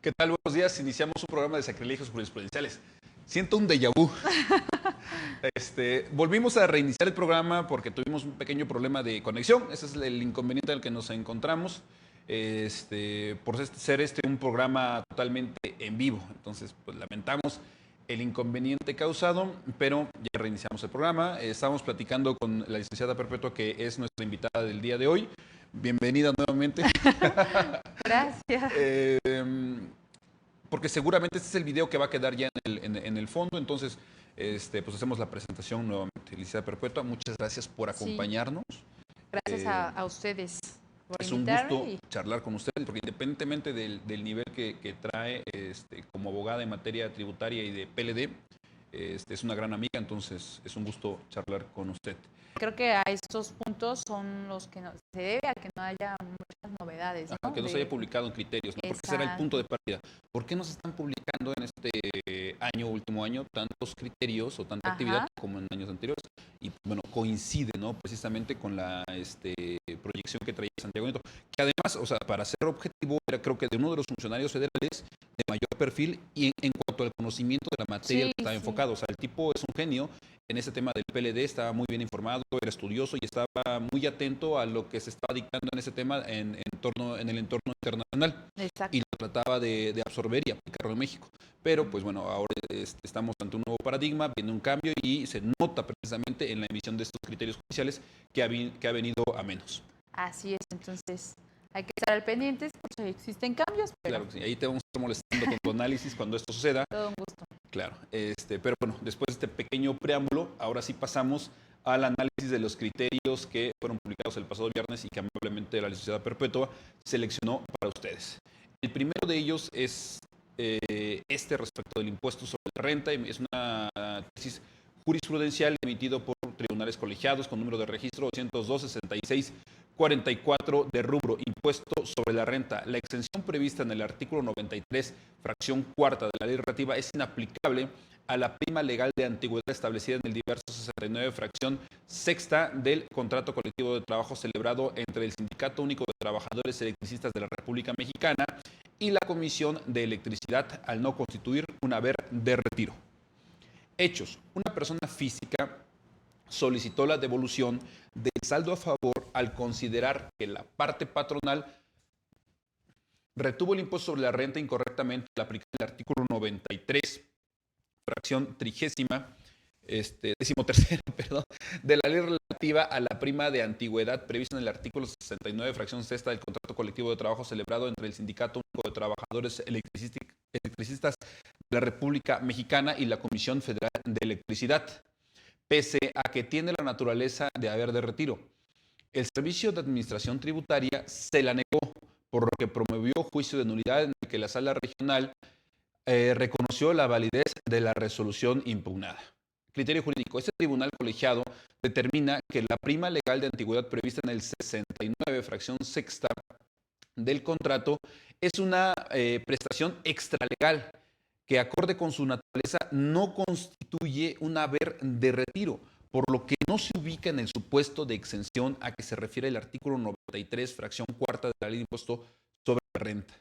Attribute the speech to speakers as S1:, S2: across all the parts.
S1: ¿Qué tal? Buenos días. Iniciamos un programa de sacrilegios jurisprudenciales. Siento un déjà vu. Volvimos a reiniciar el programa porque tuvimos un pequeño problema de conexión. Ese es el inconveniente al que nos encontramos. Por ser un programa totalmente en vivo. Entonces, pues lamentamos el inconveniente causado, pero ya reiniciamos el programa. Estamos platicando con la licenciada Perpetua, que es nuestra invitada del día de hoy. Bienvenida nuevamente.
S2: Gracias.
S1: Porque seguramente este es el video que va a quedar ya en el fondo. Entonces, pues hacemos la presentación nuevamente. Licenciada Perpetua, muchas gracias por
S2: Sí,
S1: acompañarnos.
S2: gracias
S1: Eh,
S2: a ustedes por
S1: es un gusto
S2: invitarme.
S1: charlar con ustedes, porque independientemente del nivel que trae como abogada en materia tributaria y de PLD, es una gran amiga, entonces es un gusto charlar con usted.
S2: Creo que a estos puntos son los que se debe a que no haya muchas novedades, ¿no?
S1: Que no se haya publicado en criterios, ¿no? Porque ese era el punto de partida. ¿Por qué no se están publicando en este último año, tantos criterios o tanta actividad
S2: Ajá.
S1: como en años anteriores? Y bueno, coincide, ¿no? Precisamente con la proyección que traía Santiago Nieto, que además, o sea, para ser objetivo, era creo que de uno de los funcionarios federales de mayor perfil y en cuanto al conocimiento de la materia
S2: Sí,
S1: que estaba
S2: sí.
S1: enfocado. O sea, el tipo es un genio en ese tema del PLD, estaba muy bien informado, era estudioso y estaba muy atento a lo que se estaba dictando en ese tema en el entorno internacional.
S2: Exacto.
S1: Y lo trataba de absorber y aplicarlo en México. Pero pues bueno, ahora estamos ante un nuevo paradigma, viene un cambio y se nota precisamente en la emisión de estos criterios judiciales que ha venido a menos.
S2: Así es, entonces hay que estar al pendientes, pues existen cambios, pero
S1: Claro que sí, ahí te vamos a estar molestando con tu análisis cuando esto suceda.
S2: todo un gusto.
S1: Claro, pero bueno, después de este pequeño preámbulo, ahora sí pasamos al análisis de los criterios que fueron publicados el pasado viernes y que amablemente la licenciada Perpetua seleccionó para ustedes. El primero de ellos es respecto del impuesto sobre la renta. Es una tesis jurisprudencial emitido por tribunales colegiados con número de registro 202-66-44 de rubro impuesto sobre la renta. La exención prevista en el artículo 93, fracción cuarta de la ley relativa es inaplicable a la prima legal de antigüedad establecida en el diverso 69, fracción sexta del contrato colectivo de trabajo celebrado entre el Sindicato Único de Trabajadores Electricistas de la República Mexicana y la Comisión de Electricidad, al no constituir un haber de retiro. Hechos. Una persona física solicitó la devolución del saldo a favor al considerar que la parte patronal retuvo el impuesto sobre la renta incorrectamente al aplicar el artículo 93, fracción trigésima, decimotercera, perdón, de la ley relativa a la prima de antigüedad prevista en el artículo 69, fracción sexta del contrato colectivo de trabajo celebrado entre el Sindicato Único de Trabajadores Electricistas de la República Mexicana y la Comisión Federal de Electricidad, pese a que tiene la naturaleza de haber de retiro. El Servicio de Administración Tributaria se la negó, por lo que promovió juicio de nulidad en el que la Sala Regional reconoció la validez de la resolución impugnada. Criterio jurídico. Este tribunal colegiado determina que la prima legal de antigüedad prevista en el 69, fracción sexta del contrato, es una prestación extralegal que, acorde con su naturaleza, no constituye un haber de retiro, por lo que no se ubica en el supuesto de exención a que se refiere el artículo 93, fracción cuarta de la ley de impuesto sobre la renta.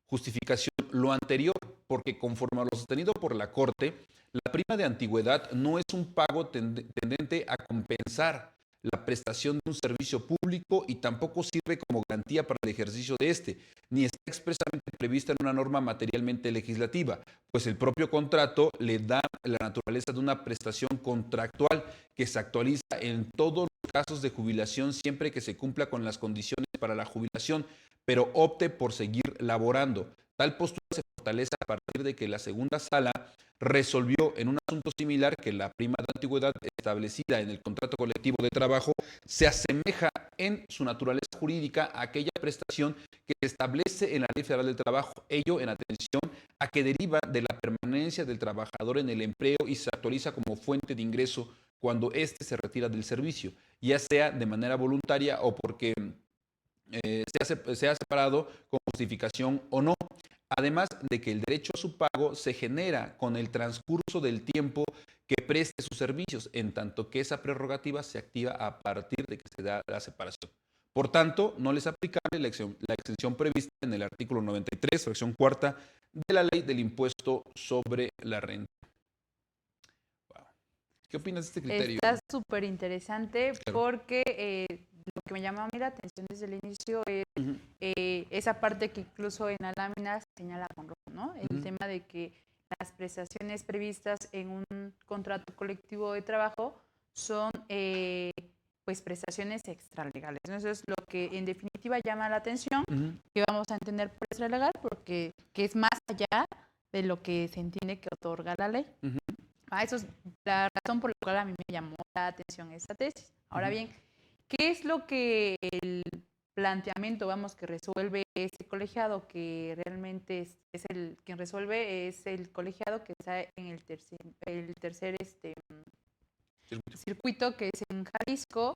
S1: Justificación. Lo anterior, porque conforme a lo sostenido por la Corte, la prima de antigüedad no es un pago tendente a compensar la prestación de un servicio público y tampoco sirve como garantía para el ejercicio de este, ni está expresamente prevista en una norma materialmente legislativa, pues el propio contrato le da la naturaleza de una prestación contractual que se actualiza en todos los casos de jubilación siempre que se cumpla con las condiciones para la jubilación, pero opte por seguir laborando. Tal postura se fortalece a partir de que la segunda sala resolvió en un asunto similar que la prima de antigüedad establecida en el contrato colectivo de trabajo se asemeja en su naturaleza jurídica a aquella prestación que se establece en la Ley Federal del Trabajo, ello en atención a que deriva de la permanencia del trabajador en el empleo y se actualiza como fuente de ingreso cuando éste se retira del servicio, ya sea de manera voluntaria o porque se ha separado con justificación o no. Además de que el derecho a su pago se genera con el transcurso del tiempo que preste sus servicios, en tanto que esa prerrogativa se activa a partir de que se da la separación. Por tanto, no les es aplicable la exención prevista en el artículo 93, fracción cuarta, de la ley del impuesto sobre la renta. Wow. ¿Qué opinas de este criterio?
S2: Está súper interesante
S1: Claro.
S2: porque lo que me llamó a mí la atención desde el inicio es esa parte que incluso en la lámina se señala con rojo, ¿no? El tema de que las prestaciones previstas en un contrato colectivo de trabajo son pues prestaciones extralegales, ¿no? Eso es lo que en definitiva llama la atención, que vamos a entender por extralegal, porque que es más allá de lo que se entiende que otorga la ley. Eso es la razón por la cual a mí me llamó la atención esta tesis. Ahora bien, ¿qué es lo que el planteamiento, vamos, que resuelve este colegiado, que realmente es el quien resuelve, es el colegiado que está en el tercer circuito, que es en Jalisco,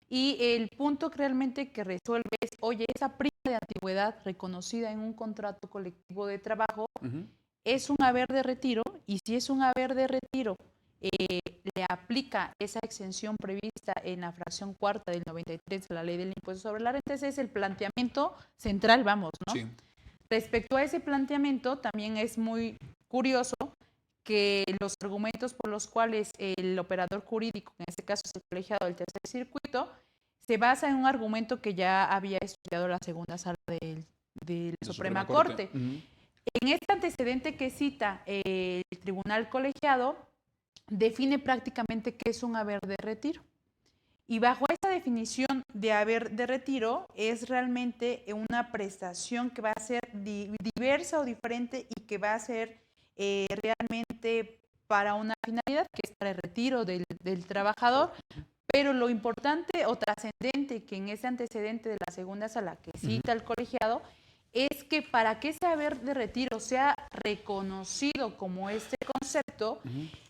S2: y el punto que realmente que resuelve es, oye, esa prima de antigüedad reconocida en un contrato colectivo de trabajo es un haber de retiro, y si es un haber de retiro, le aplica esa exención prevista en la fracción cuarta del 93 de la ley del impuesto sobre la renta. Ese es el planteamiento central, vamos, ¿no? Sí. Respecto a ese planteamiento, también es muy curioso que los argumentos por los cuales el operador jurídico, en este caso es el colegiado del tercer circuito, se basa en un argumento que ya había estudiado la segunda sala de la Suprema Corte. En este antecedente que cita el tribunal colegiado, define prácticamente qué es un haber de retiro. Y bajo esa definición de haber de retiro es realmente una prestación que va a ser diversa o diferente y que va a ser realmente para una finalidad, que es para el retiro del trabajador. Pero lo importante o trascendente que en ese antecedente de la segunda sala que cita el colegiado es que para que ese haber de retiro sea reconocido como este concepto,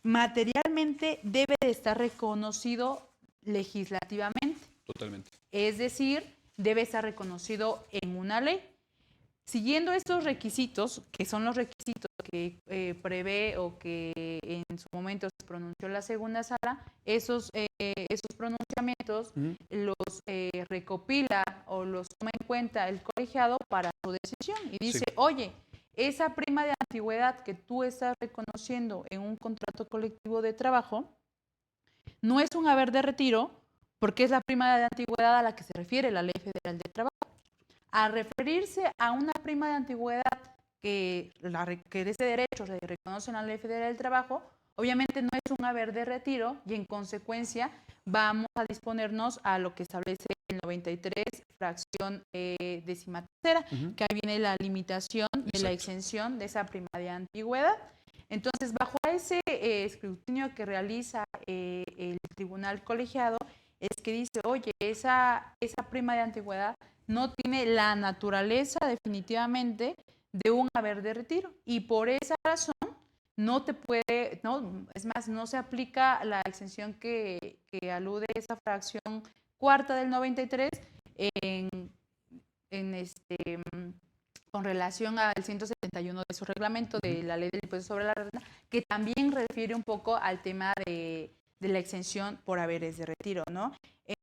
S2: materialmente debe de estar reconocido legislativamente.
S1: Totalmente.
S2: Es decir, debe estar reconocido en una ley. Siguiendo estos requisitos, que son los requisitos que prevé o que en su momento se pronunció la segunda sala, esos pronunciamientos los recopila o los toma en cuenta el colegiado para su decisión y dice, oye, esa prima de antigüedad que tú estás reconociendo en un contrato colectivo de trabajo no es un haber de retiro porque es la prima de antigüedad a la que se refiere la Ley Federal del Trabajo. Al referirse a una prima de antigüedad que ese derecho se reconoce en la Ley Federal del Trabajo, obviamente no es un haber de retiro y en consecuencia vamos a disponernos a lo que establece el 93, fracción 13ª, que ahí viene la limitación de la exención de esa prima de antigüedad. Entonces, bajo ese escrutinio que realiza el tribunal colegiado, es que dice, oye, esa prima de antigüedad no tiene la naturaleza definitivamente de un haber de retiro y por esa razón no te puede, no, es más, no se aplica la exención que alude esa fracción cuarta del 93 con relación al 171 de su reglamento de la ley del impuesto sobre la renta, que también refiere un poco al tema de la exención por haberes de retiro, ¿no?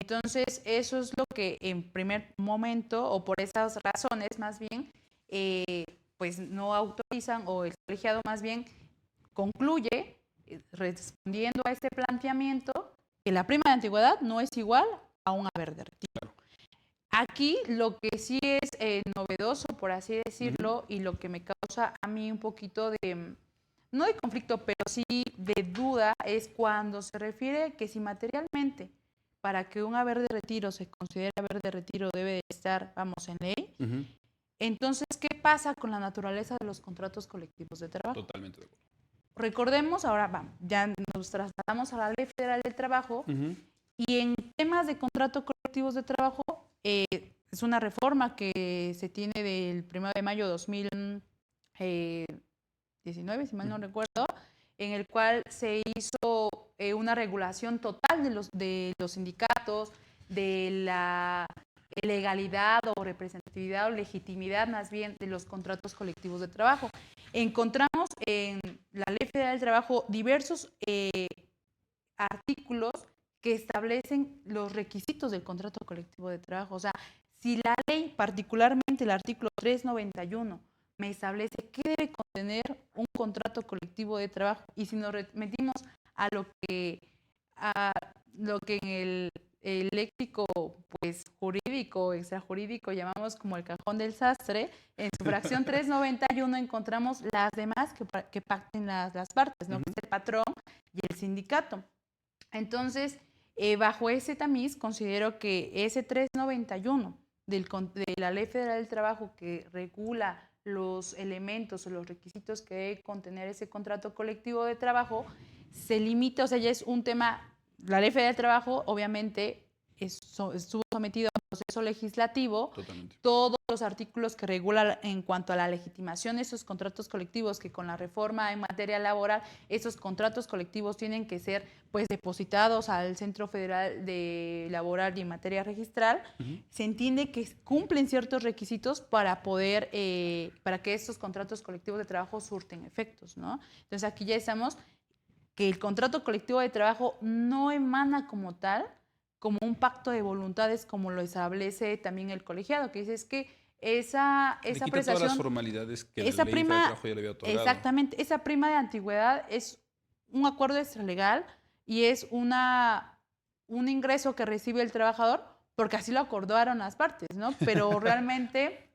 S2: Entonces, eso es lo que en primer momento, o por esas razones más bien, pues no autorizan, o el colegiado más bien concluye, respondiendo a este planteamiento, que la prima de antigüedad no es igual a un haber de retiro. Aquí lo que sí es novedoso, por así decirlo, y lo que me causa a mí un poquito de, no de conflicto, pero sí de duda, es cuando se refiere que si materialmente para que un haber de retiro se considere haber de retiro debe de estar, vamos, en ley, entonces, ¿qué pasa con la naturaleza de los contratos colectivos de trabajo?
S1: Totalmente de acuerdo.
S2: Recordemos, ahora ya nos trasladamos a la Ley Federal del Trabajo, y en temas de contratos colectivos de trabajo, es una reforma que se tiene del 1 de mayo de 2019, si mal no recuerdo, en el cual se hizo una regulación total de los sindicatos, de la legalidad o representatividad o legitimidad más bien de los contratos colectivos de trabajo. Encontramos en la Ley Federal del Trabajo diversos artículos que establecen los requisitos del contrato colectivo de trabajo. O sea, si la ley, particularmente el artículo 391, me establece qué debe contener un contrato colectivo de trabajo, y si nos metimos a lo que en el léxico pues jurídico, extrajurídico, llamamos como el cajón del sastre, en su fracción 391 encontramos las demás que pacten las partes, ¿no? Que es el patrón y el sindicato. Entonces, bajo ese tamiz, considero que ese 391 de la Ley Federal del Trabajo, que regula los elementos o los requisitos que debe contener ese contrato colectivo de trabajo, se limita, o sea, ya es un tema. La Ley Federal del Trabajo, obviamente, estuvo sometido a un proceso legislativo.
S1: Totalmente.
S2: Todos los artículos que regulan en cuanto a la legitimación de esos contratos colectivos, que con la reforma en materia laboral, esos contratos colectivos tienen que ser pues depositados al Centro Federal de Laboral y en materia registral, se entiende que cumplen ciertos requisitos para poder, para que estos contratos colectivos de trabajo surten efectos, ¿no? Entonces aquí ya estamos que el contrato colectivo de trabajo no emana como tal, como un pacto de voluntades, como lo establece también el colegiado, que dice es que esa prestación,
S1: todas las formalidades que la Ley Federal del Trabajo ya le había otorgado.
S2: Exactamente, esa prima de antigüedad es un acuerdo extralegal y es un ingreso que recibe el trabajador porque así lo acordaron las partes, ¿no? Pero realmente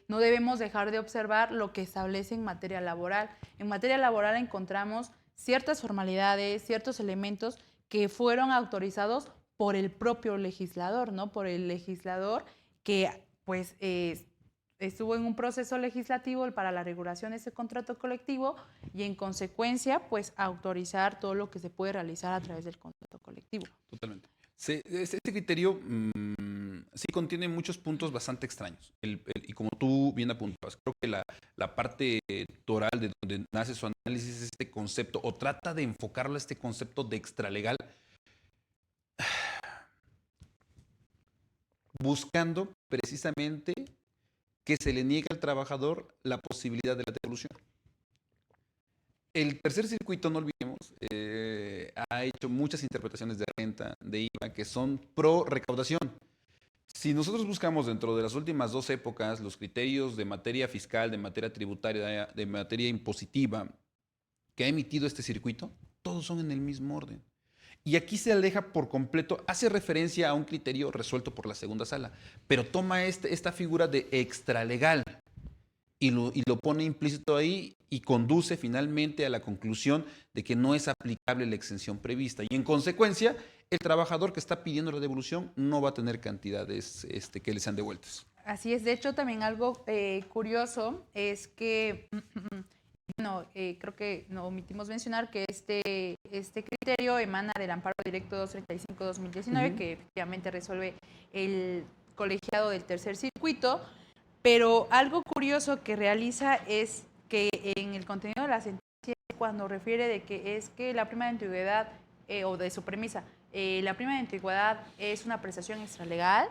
S2: no debemos dejar de observar lo que establece en materia laboral. En materia laboral encontramos ciertas formalidades, ciertos elementos que fueron autorizados por el propio legislador, ¿no? Por el legislador que, pues, estuvo en un proceso legislativo para la regulación de ese contrato colectivo y, en consecuencia, pues, autorizar todo lo que se puede realizar a través del contrato colectivo.
S1: Totalmente. Este criterio sí contiene muchos puntos bastante extraños. Y como tú bien apuntabas, creo que la parte toral de donde nace su análisis es este concepto, o trata de enfocarlo a este concepto de extralegal, buscando precisamente que se le niegue al trabajador la posibilidad de la devolución. El tercer circuito, no olvidemos, ha hecho muchas interpretaciones de renta, de IVA, que son pro recaudación. Si nosotros buscamos dentro de las últimas dos épocas los criterios de materia fiscal, de materia tributaria, de materia impositiva que ha emitido este circuito, todos son en el mismo orden. Y aquí se aleja por completo, hace referencia a un criterio resuelto por la segunda sala, pero toma esta figura de extralegal y lo pone implícito ahí y conduce finalmente a la conclusión de que no es aplicable la exención prevista. Y en consecuencia, el trabajador que está pidiendo la devolución no va a tener cantidades que le sean devueltas.
S2: Así es. De hecho, también algo curioso es que, creo que no omitimos mencionar que este criterio emana del amparo directo 235-2019, que efectivamente resuelve el colegiado del tercer circuito. Pero algo curioso que realiza es que en el contenido de la sentencia, cuando refiere de que es que la prima de antigüedad, o de su premisa, la prima de antigüedad es una prestación extralegal,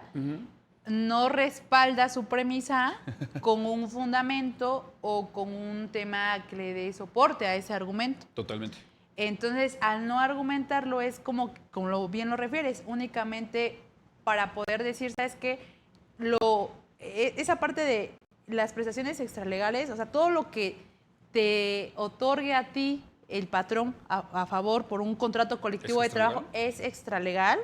S2: no respalda su premisa con un fundamento o con un tema que le dé soporte a ese argumento.
S1: Totalmente.
S2: Entonces, al no argumentarlo, es como bien lo refieres, únicamente para poder decir, ¿sabes qué? Esa parte de las prestaciones extralegales, o sea, todo lo que te otorgue a ti el patrón a favor por un contrato colectivo de trabajo es extralegal,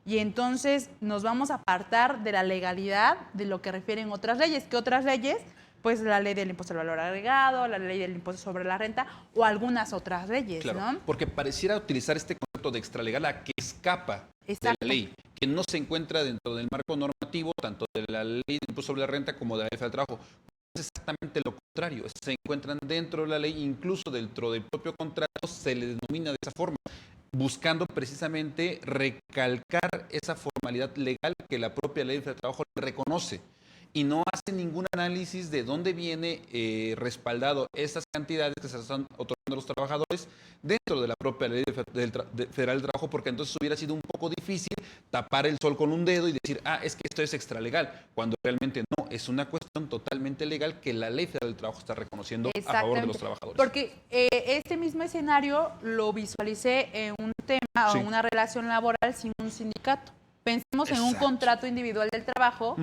S2: y entonces nos vamos a apartar de la legalidad de lo que refieren otras leyes. ¿Qué otras leyes? Pues la ley del impuesto al valor agregado, la ley del impuesto sobre la renta o algunas otras leyes,
S1: claro,
S2: ¿no?
S1: Porque pareciera utilizar este concepto de extralegal a que escapa de la ley, que no se encuentra dentro del marco normativo, tanto de la ley del impuesto sobre la renta como de la ley del trabajo. Es exactamente lo contrario, se encuentran dentro de la ley, incluso dentro del propio contrato se le denomina de esa forma, buscando precisamente recalcar esa formalidad legal que la propia ley del trabajo reconoce. Y no hace ningún análisis de dónde viene respaldado esas cantidades que se están otorgando a los trabajadores dentro de la propia ley federal del trabajo, porque entonces hubiera sido un poco difícil tapar el sol con un dedo y decir, es que esto es extralegal, cuando realmente no, es una cuestión totalmente legal que la ley federal del trabajo está reconociendo a favor de los trabajadores.
S2: Porque este mismo escenario lo visualicé en un tema
S1: Sí.
S2: o una relación laboral sin un sindicato. Pensemos en un
S1: Exacto.
S2: contrato individual del trabajo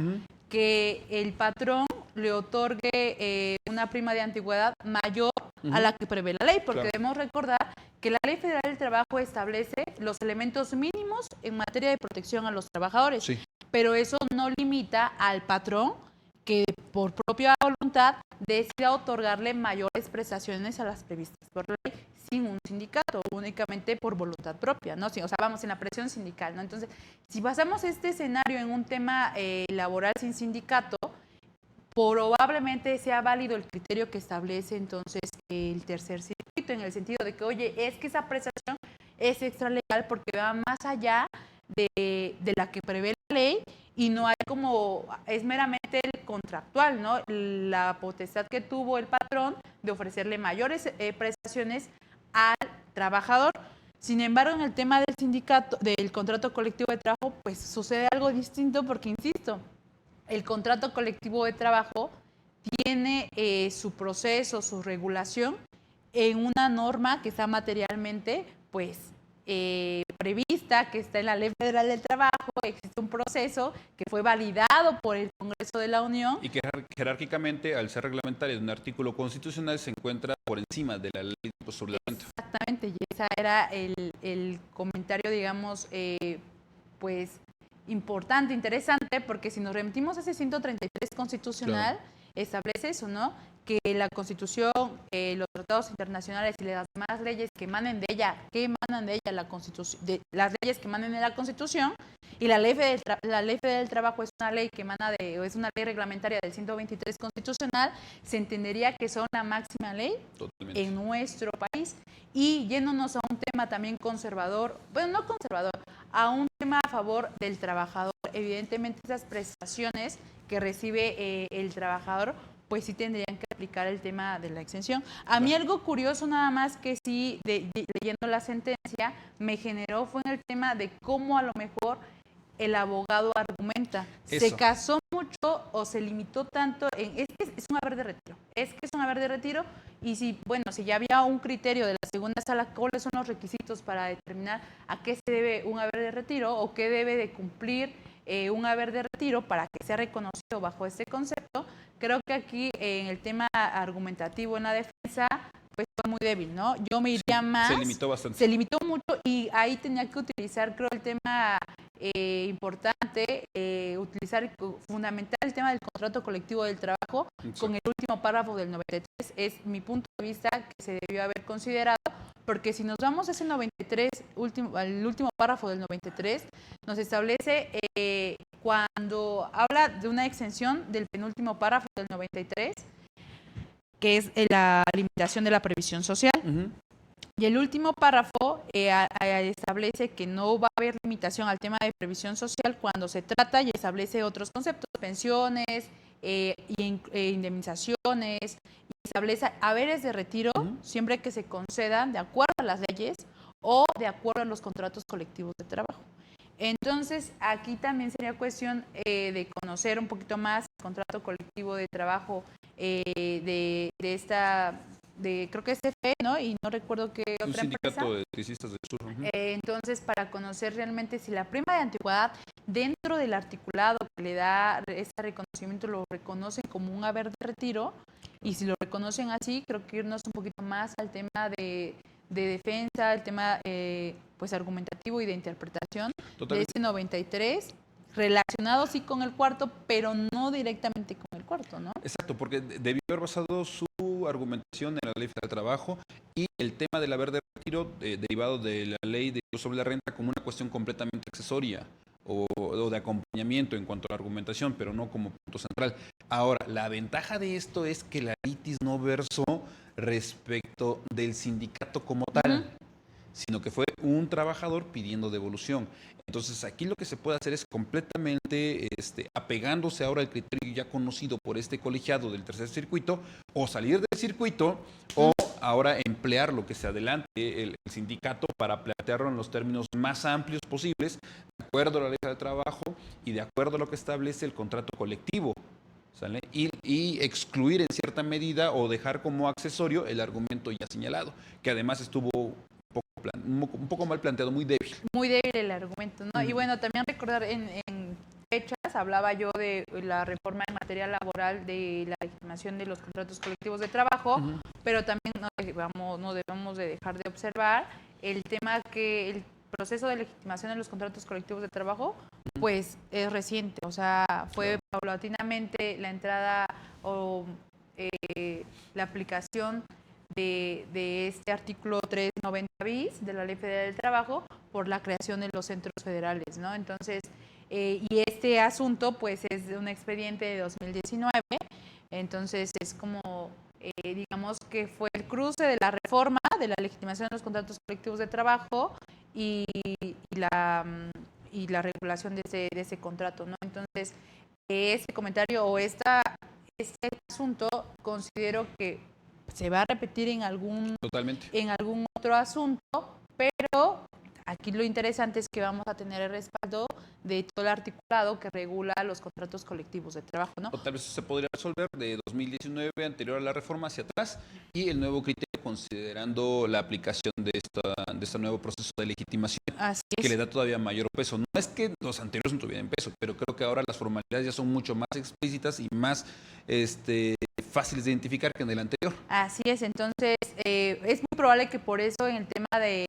S2: que el patrón le otorgue una prima de antigüedad mayor a la que prevé la ley, porque
S1: Claro.
S2: debemos recordar que la Ley Federal del Trabajo establece los elementos mínimos en materia de protección a los trabajadores,
S1: Sí.
S2: pero eso no limita al patrón que por propia voluntad decida otorgarle mayores prestaciones a las previstas por ley sin un sindicato, únicamente por voluntad propia, ¿no? O sea, vamos en la presión sindical, ¿no? Entonces, si basamos este escenario en un tema laboral sin sindicato, probablemente sea válido el criterio que establece entonces el tercer circuito, en el sentido de que, oye, es que esa prestación es extralegal porque va más allá de la que prevé la ley y no hay como, es meramente el contractual, ¿no? La potestad que tuvo el patrón de ofrecerle mayores prestaciones al trabajador. Sin embargo, en el tema del sindicato, del contrato colectivo de trabajo, pues sucede algo distinto porque, insisto, el contrato colectivo de trabajo tiene su proceso, su regulación en una norma que está materialmente, pues, prevista, que está en la Ley Federal del Trabajo, existe un proceso que fue validado por el Congreso de la Unión.
S1: Y que jerárquicamente, al ser reglamentario de un artículo constitucional, se encuentra por encima de la ley sobre la renta.
S2: Exactamente, y ese era el comentario, digamos, pues importante, interesante, porque si nos remitimos a ese 133 constitucional, establece eso, ¿no? Que la Constitución, los tratados internacionales y las demás leyes que emanen de ella, la Constitución, las leyes que emanen de la Constitución, y la Ley Federal del Trabajo es una ley que emana es una ley reglamentaria del 123 constitucional, se entendería que son la máxima ley
S1: Totalmente.
S2: en nuestro país. Y yéndonos a un tema también conservador, bueno, no conservador, a un tema a favor del trabajador, evidentemente esas prestaciones que recibe el trabajador, pues sí tendrían que aplicar el tema de la exención. A mí algo curioso nada más que sí, leyendo la sentencia, me generó fue en el tema de cómo a lo mejor el abogado argumenta.
S1: Eso.
S2: Se casó mucho o se limitó tanto en, es que es un haber de retiro, y si, bueno, si ya había un criterio de la segunda sala, ¿cuáles son los requisitos para determinar a qué se debe un haber de retiro o qué debe de cumplir un haber de retiro para que sea reconocido bajo este concepto? Creo que aquí en el tema argumentativo en la defensa pues fue muy débil, ¿no? Yo me iría más.
S1: Se limitó bastante.
S2: Se limitó mucho y ahí tenía que utilizar, creo, el tema importante, fundamental el tema del contrato colectivo del trabajo con el último párrafo del 93. Es mi punto de vista que se debió haber considerado, porque si nos vamos a ese 93, al último párrafo del 93, nos establece cuando habla de una exención del penúltimo párrafo del 93, que es la limitación de la previsión social. Y el último párrafo establece que no va a haber limitación al tema de previsión social cuando se trata y establece otros conceptos, pensiones, indemnizaciones, y establece haberes de retiro siempre que se concedan de acuerdo a las leyes o de acuerdo a los contratos colectivos de trabajo. Entonces, aquí también sería cuestión de conocer un poquito más el contrato colectivo de trabajo de esta, creo que es CFE, ¿no? Y no recuerdo qué otra empresa.
S1: Un sindicato de electricistas del sur.
S2: Entonces, para conocer realmente si la prima de antigüedad dentro del articulado que le da ese reconocimiento lo reconocen como un haber de retiro, y si lo reconocen así, creo que irnos un poquito más al tema de defensa, el tema pues argumentativo y de interpretación. Totalmente. De ese 93, relacionado sí con el cuarto, pero no directamente con el cuarto, ¿no?
S1: Exacto, porque debió haber basado su argumentación en la Ley Federal del Trabajo y el tema del haber de retiro derivado de la Ley de sobre la renta como una cuestión completamente accesoria o de acompañamiento en cuanto a la argumentación, pero no como punto central. Ahora, la ventaja de esto es que la litis no versó respecto del sindicato como tal, sino que fue un trabajador pidiendo devolución. Entonces, aquí lo que se puede hacer es completamente apegándose ahora al criterio ya conocido por este colegiado del tercer circuito, o salir del circuito, o ahora emplear lo que se adelante el sindicato para plantearlo en los términos más amplios posibles, de acuerdo a la ley del trabajo y de acuerdo a lo que establece el contrato colectivo. ¿Sale? Y excluir en cierta medida o dejar como accesorio el argumento ya señalado, que además estuvo poco un poco mal planteado, muy débil.
S2: Muy débil el argumento, ¿no? Y bueno, también recordar en fechas, hablaba yo de la reforma en materia laboral de la legitimación de los contratos colectivos de trabajo, pero también no debemos de dejar de observar el tema que el proceso de legitimación de los contratos colectivos de trabajo, pues es reciente, o sea, fue paulatinamente la entrada o la aplicación de este artículo 390 bis de la Ley Federal del Trabajo por la creación de los centros federales, ¿no? Entonces, y este asunto, pues, es de un expediente de 2019, entonces es como, digamos que fue el cruce de la reforma de la legitimación de los contratos colectivos de trabajo y la regulación de ese contrato, ¿no? Entonces, ese comentario o este asunto considero que se va a repetir en algún otro asunto, pero aquí lo interesante es que vamos a tener el respaldo de todo el articulado que regula los contratos colectivos de trabajo, ¿no?
S1: O tal vez se podría resolver de 2019, anterior a la reforma, hacia atrás, y el nuevo criterio considerando la aplicación de este nuevo proceso de legitimación, que le da todavía mayor peso. No es que los anteriores no tuvieran peso, pero creo que ahora las formalidades ya son mucho más explícitas y más fáciles de identificar que en el anterior.
S2: Así es, entonces es muy probable que por eso en el tema de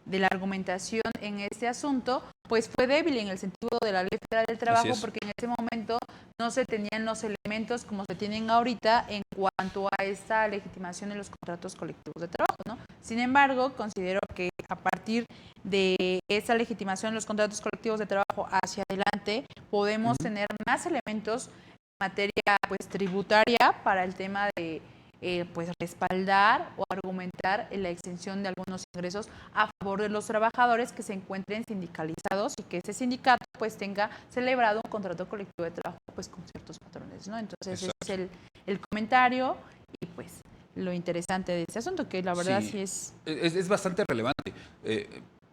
S2: la argumentación en este asunto, pues fue débil en el sentido de la Ley Federal del Trabajo, porque en ese momento no se tenían los elementos como se tienen ahorita en cuanto a esta legitimación de los contratos colectivos de trabajo, ¿no? Sin embargo, considero que a partir de esta legitimación de los contratos colectivos de trabajo hacia adelante, podemos tener más elementos en materia pues tributaria para el tema de pues respaldar o argumentar la exención de algunos ingresos a favor de los trabajadores que se encuentren sindicalizados y que ese sindicato pues tenga celebrado un contrato colectivo de trabajo pues con ciertos patrones, ¿no? Entonces ese es el comentario y pues lo interesante de este asunto, que la verdad sí
S1: es bastante relevante.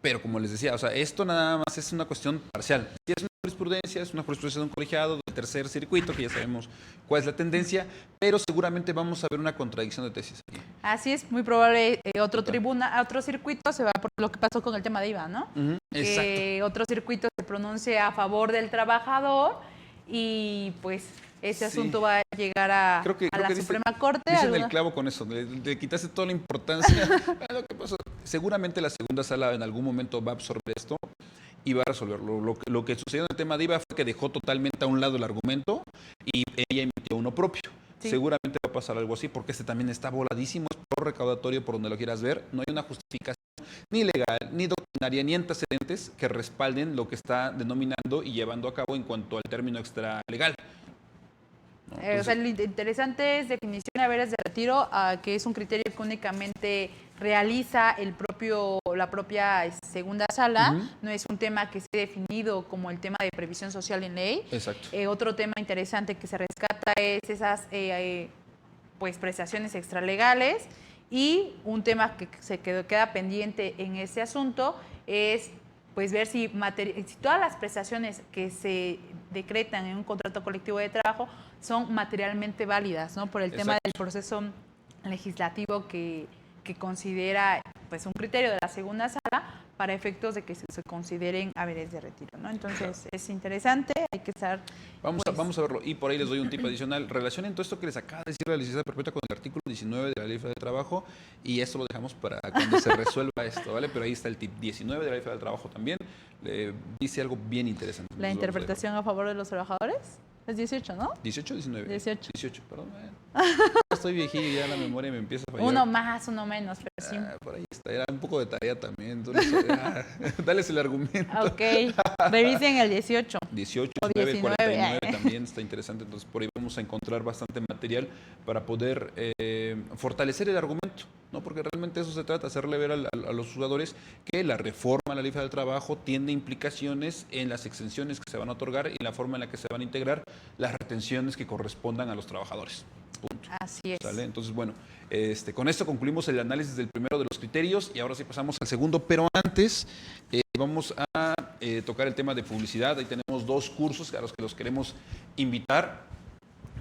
S1: Pero como les decía, o sea, esto nada más es una cuestión parcial. Si es una jurisprudencia de un colegiado del tercer circuito, que ya sabemos cuál es la tendencia, pero seguramente vamos a ver una contradicción de tesis aquí.
S2: Así es, muy probable otro circuito se va por lo que pasó con el tema de IVA, ¿no? Que otro circuito se pronuncie a favor del trabajador y pues ese asunto va a llegar a la Suprema Corte.
S1: Dicen el clavo con eso, le quitaste toda la importancia a lo que pasó. Seguramente la segunda sala en algún momento va a absorber esto y va a resolverlo. Lo que sucedió en el tema de IVA fue que dejó totalmente a un lado el argumento y ella emitió uno propio. Sí. Seguramente va a pasar algo así porque este también está voladísimo, es pro recaudatorio por donde lo quieras ver. No hay una justificación ni legal, ni doctrinaria, ni antecedentes que respalden lo que está denominando y llevando a cabo en cuanto al término extralegal.
S2: Entonces, o sea, lo interesante es definición de haberes de retiro, que es un criterio que únicamente realiza la propia segunda sala. No es un tema que esté definido como el tema de previsión social en ley.
S1: Exacto.
S2: Otro tema interesante que se rescata es esas pues prestaciones extralegales, y un tema que queda pendiente en ese asunto es pues ver si todas las prestaciones que se decretan en un contrato colectivo de trabajo son materialmente válidas, ¿no? Por el tema del proceso legislativo que considera pues un criterio de la segunda sala para efectos de que se consideren haberes de retiro, ¿no? Entonces es interesante, hay que estar...
S1: Vamos a verlo, y por ahí les doy un tip adicional. Relacionen todo esto que les acaba de decir la licenciada Perpetua con el artículo 19 de la Ley Federal del Trabajo, y esto lo dejamos para cuando se resuelva esto, ¿vale? Pero ahí está el tip 19 de la Ley Federal del Trabajo también, dice algo bien interesante.
S2: ¿La interpretación a favor de los trabajadores? Es 18, ¿no?
S1: 18 o 19.
S2: 18,
S1: perdón. Estoy viejillo y ya la memoria me empieza a fallar.
S2: Uno más, uno menos, pero sí.
S1: Por ahí está, era un poco de tarea también. Entonces, dales el argumento.
S2: Ok, revisen el 18.
S1: 18, 19, 49 también está interesante. Entonces, por ahí vamos a encontrar bastante material para poder fortalecer el argumento, ¿no? Porque realmente eso se trata, hacerle ver a los jugadores que la reforma a la Ley Federal del Trabajo tiene implicaciones en las exenciones que se van a otorgar y la forma en la que se van a integrar las retenciones que correspondan a los trabajadores. Punto.
S2: Así es.
S1: ¿Sale? Entonces, bueno, con esto concluimos el análisis del primero de los criterios y ahora sí pasamos al segundo, pero antes vamos a tocar el tema de publicidad. Ahí tenemos 2 cursos a los que los queremos invitar.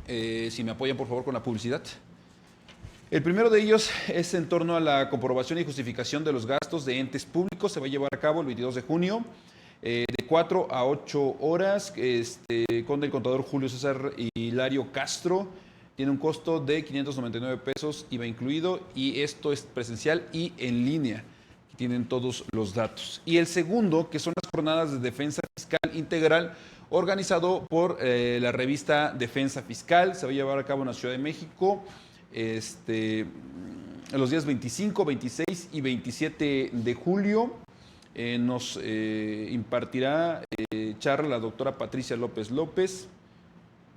S1: Si me apoyan, por favor, con la publicidad. El primero de ellos es en torno a la comprobación y justificación de los gastos de entes públicos. Se va a llevar a cabo el 22 de junio, de 4 a 8 horas, con el contador Julio César Hilario Castro. Tiene un costo de 599 pesos, IVA incluido, y esto es presencial y en línea. Tienen todos los datos. Y el segundo, que son las jornadas de defensa fiscal integral, organizado por la revista Defensa Fiscal. Se va a llevar a cabo en la Ciudad de México, los días 25, 26 y 27 de julio. Nos impartirá charla la doctora Patricia López López.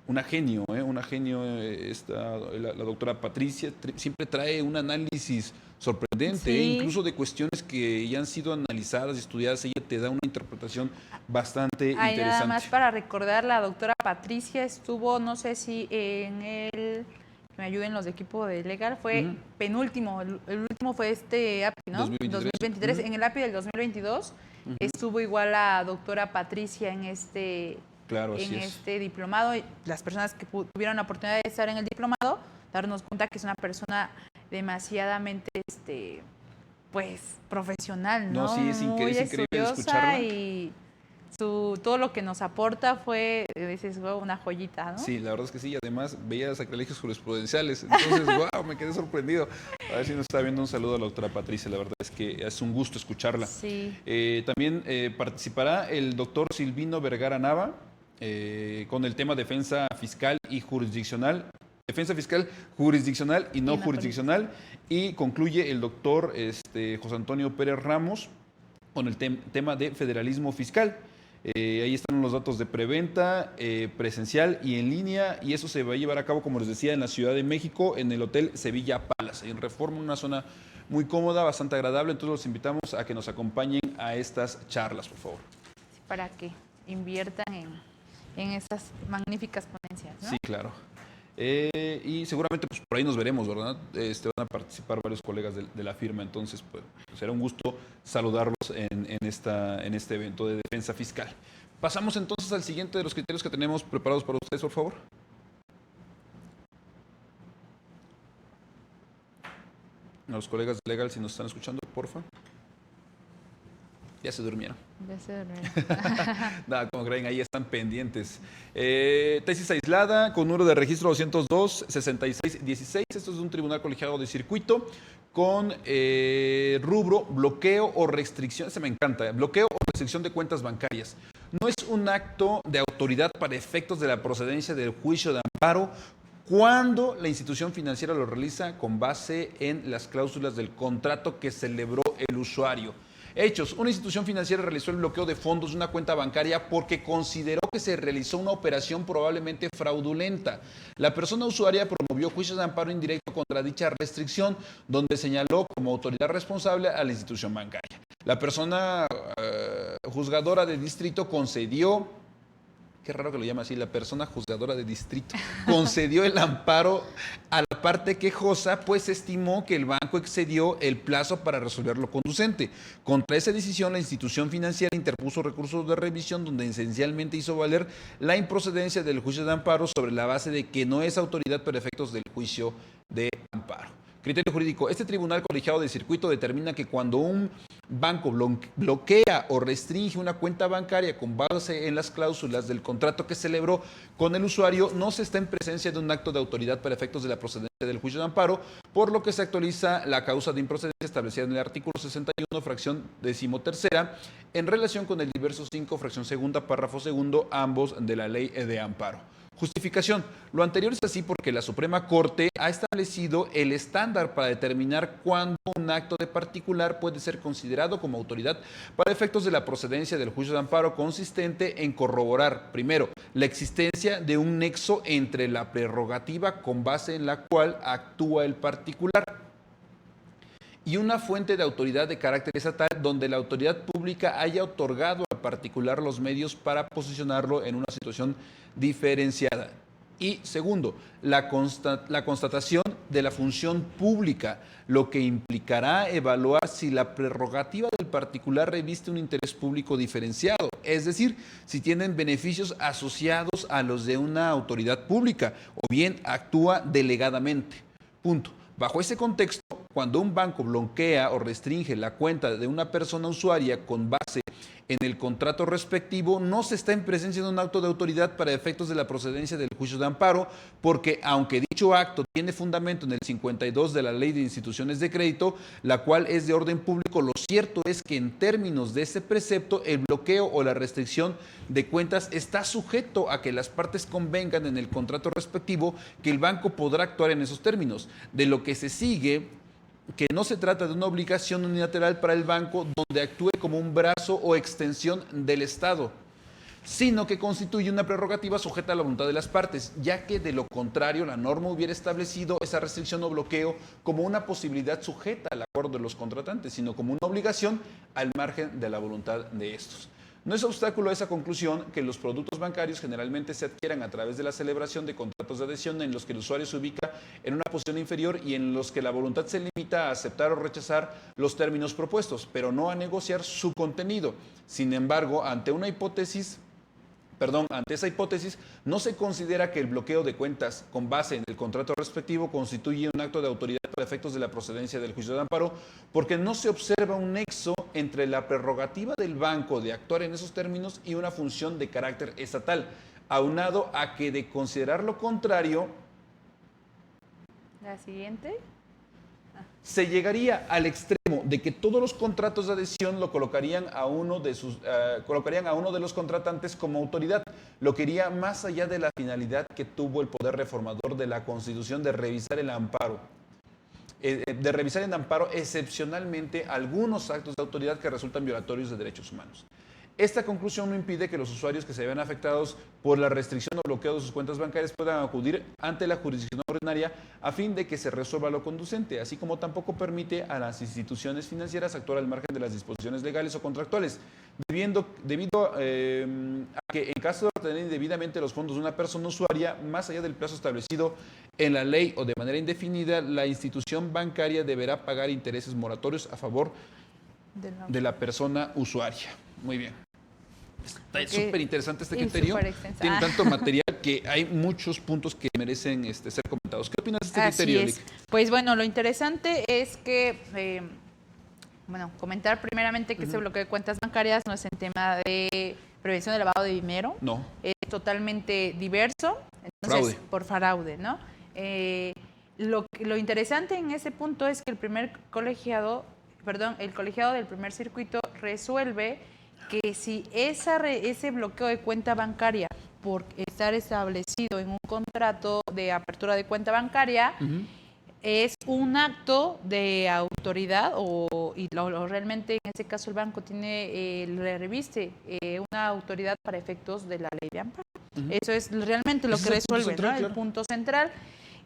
S1: Una genio, la doctora Patricia siempre trae un análisis sorprendente,
S2: Sí.
S1: incluso de cuestiones que ya han sido analizadas y estudiadas. Ella te da una interpretación bastante interesante.
S2: Nada más para recordar, la doctora Patricia estuvo, no sé si en el, que me ayuden los de equipo de legal, fue penúltimo, el último fue API, ¿no? 2023. En el API del 2022 estuvo igual la doctora Patricia en
S1: Claro,
S2: en este diplomado. Las personas que tuvieron la oportunidad de estar en el diplomado, darnos cuenta que es una persona demasiadamente pues profesional, ¿no?
S1: No, sí, es increíble escucharla.
S2: Y todo lo que nos aporta fue, dices, wow, una joyita, ¿no?
S1: Sí, la verdad es que sí, y además veía sacrilegios jurisprudenciales, entonces, wow, me quedé sorprendido. A ver si nos está viendo. Un saludo a la doctora Patricia, la verdad es que es un gusto escucharla.
S2: Sí.
S1: También participará el doctor Silvino Vergara Nava, con el tema defensa fiscal y jurisdiccional. Defensa fiscal jurisdiccional y no jurisdiccional. Y concluye el doctor José Antonio Pérez Ramos con el tema de federalismo fiscal. Ahí están los datos de preventa, presencial y en línea, y eso se va a llevar a cabo, como les decía, en la Ciudad de México, en el Hotel Sevilla Palace, en Reforma, una zona muy cómoda, bastante agradable. Entonces los invitamos a que nos acompañen a estas charlas, por favor.
S2: Para que inviertan en estas magníficas ponencias, ¿no?
S1: Sí, claro. Y seguramente pues, por ahí nos veremos, ¿verdad? Van a participar varios colegas de la firma, entonces pues, será un gusto saludarlos en este evento de defensa fiscal. Pasamos entonces al siguiente de los criterios que tenemos preparados para ustedes, por favor. A los colegas de Legal, si nos están escuchando, porfa. Ya se durmieron.
S2: Ya se durmieron.
S1: Nada, como creen, ahí están pendientes. Tesis aislada con número de registro 202-6616. Esto es de un tribunal colegiado de circuito con rubro bloqueo o restricción. Se me encanta. Bloqueo o restricción de cuentas bancarias. No es un acto de autoridad para efectos de la procedencia del juicio de amparo cuando la institución financiera lo realiza con base en las cláusulas del contrato que celebró el usuario. Hechos. Una institución financiera realizó el bloqueo de fondos de una cuenta bancaria porque consideró que se realizó una operación probablemente fraudulenta. La persona usuaria promovió juicios de amparo indirecto contra dicha restricción, donde señaló como autoridad responsable a la institución bancaria. La persona juzgadora de distrito concedió... Qué raro que lo llame así, la persona juzgadora de distrito concedió el amparo a la parte quejosa, pues estimó que el banco excedió el plazo para resolver lo conducente. Contra esa decisión, la institución financiera interpuso recursos de revisión donde esencialmente hizo valer la improcedencia del juicio de amparo sobre la base de que no es autoridad para efectos del juicio de amparo. Criterio jurídico. Este tribunal colegiado de circuito determina que cuando un banco bloquea o restringe una cuenta bancaria con base en las cláusulas del contrato que celebró con el usuario, no se está en presencia de un acto de autoridad para efectos de la procedencia del juicio de amparo, por lo que se actualiza la causa de improcedencia establecida en el artículo 61, fracción 13ª, en relación con el diverso 5, fracción 2ª, párrafo 2, ambos de la ley de amparo. Justificación. Lo anterior es así porque la Suprema Corte ha establecido el estándar para determinar cuándo un acto de particular puede ser considerado como autoridad para efectos de la procedencia del juicio de amparo, consistente en corroborar, primero, la existencia de un nexo entre la prerrogativa con base en la cual actúa el particular y una fuente de autoridad de carácter estatal donde la autoridad pública haya otorgado al particular los medios para posicionarlo en una situación diferenciada. Y segundo, la constatación de la función pública, lo que implicará evaluar si la prerrogativa del particular reviste un interés público diferenciado, es decir, si tienen beneficios asociados a los de una autoridad pública o bien actúa delegadamente. Punto. Bajo ese contexto, cuando un banco bloquea o restringe la cuenta de una persona usuaria con base en el contrato respectivo, no se está en presencia de un acto de autoridad para efectos de la procedencia del juicio de amparo, porque aunque dicho acto tiene fundamento en el 52 de la Ley de Instituciones de Crédito, la cual es de orden público, lo cierto es que en términos de ese precepto, el bloqueo o la restricción de cuentas está sujeto a que las partes convengan en el contrato respectivo que el banco podrá actuar en esos términos. De lo que se sigue que no se trata de una obligación unilateral para el banco donde actúe como un brazo o extensión del Estado, sino que constituye una prerrogativa sujeta a la voluntad de las partes, ya que de lo contrario la norma hubiera establecido esa restricción o bloqueo como una posibilidad sujeta al acuerdo de los contratantes, sino como una obligación al margen de la voluntad de estos. No es obstáculo a esa conclusión que los productos bancarios generalmente se adquieran a través de la celebración de contratos de adhesión en los que el usuario se ubica en una posición inferior y en los que la voluntad se limita a aceptar o rechazar los términos propuestos, pero no a negociar su contenido. Sin embargo, ante esa hipótesis, no se considera que el bloqueo de cuentas con base en el contrato respectivo constituye un acto de autoridad para efectos de la procedencia del juicio de amparo, porque no se observa un nexo entre la prerrogativa del banco de actuar en esos términos y una función de carácter estatal, aunado a que de considerar lo contrario,
S2: La siguiente.
S1: se llegaría al extremo de que todos los contratos de adhesión lo colocarían a uno de los contratantes como autoridad, lo que iría más allá de la finalidad que tuvo el poder reformador de la Constitución de revisar el amparo. Excepcionalmente algunos actos de autoridad que resultan violatorios de derechos humanos. Esta conclusión no impide que los usuarios que se vean afectados por la restricción o bloqueo de sus cuentas bancarias puedan acudir ante la jurisdicción ordinaria a fin de que se resuelva lo conducente, así como tampoco permite a las instituciones financieras actuar al margen de las disposiciones legales o contractuales, debido a que en caso de obtener indebidamente los fondos de una persona usuaria, más allá del plazo establecido en la ley o de manera indefinida, la institución bancaria deberá pagar intereses moratorios a favor de la persona usuaria. Muy bien. Está súper interesante este criterio. Tiene tanto material que hay muchos puntos que merecen ser comentados. ¿Qué opinas de este criterio, Lick?
S2: Pues bueno, lo interesante es que, comentar primeramente que ese bloqueo de cuentas bancarias no es en tema de prevención de lavado de dinero.
S1: No.
S2: Es totalmente diverso. Entonces, por fraude, ¿no? Lo interesante en ese punto es que el colegiado del primer circuito resuelve que si ese bloqueo de cuenta bancaria por estar establecido en un contrato de apertura de cuenta bancaria es un acto de autoridad realmente en ese caso el banco le reviste una autoridad para efectos de la ley de amparo. Eso es realmente lo que resuelve, ¿no? El punto central.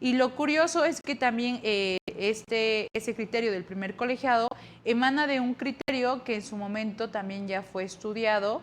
S2: Y lo curioso es que también ese criterio del primer colegiado emana de un criterio que en su momento también ya fue estudiado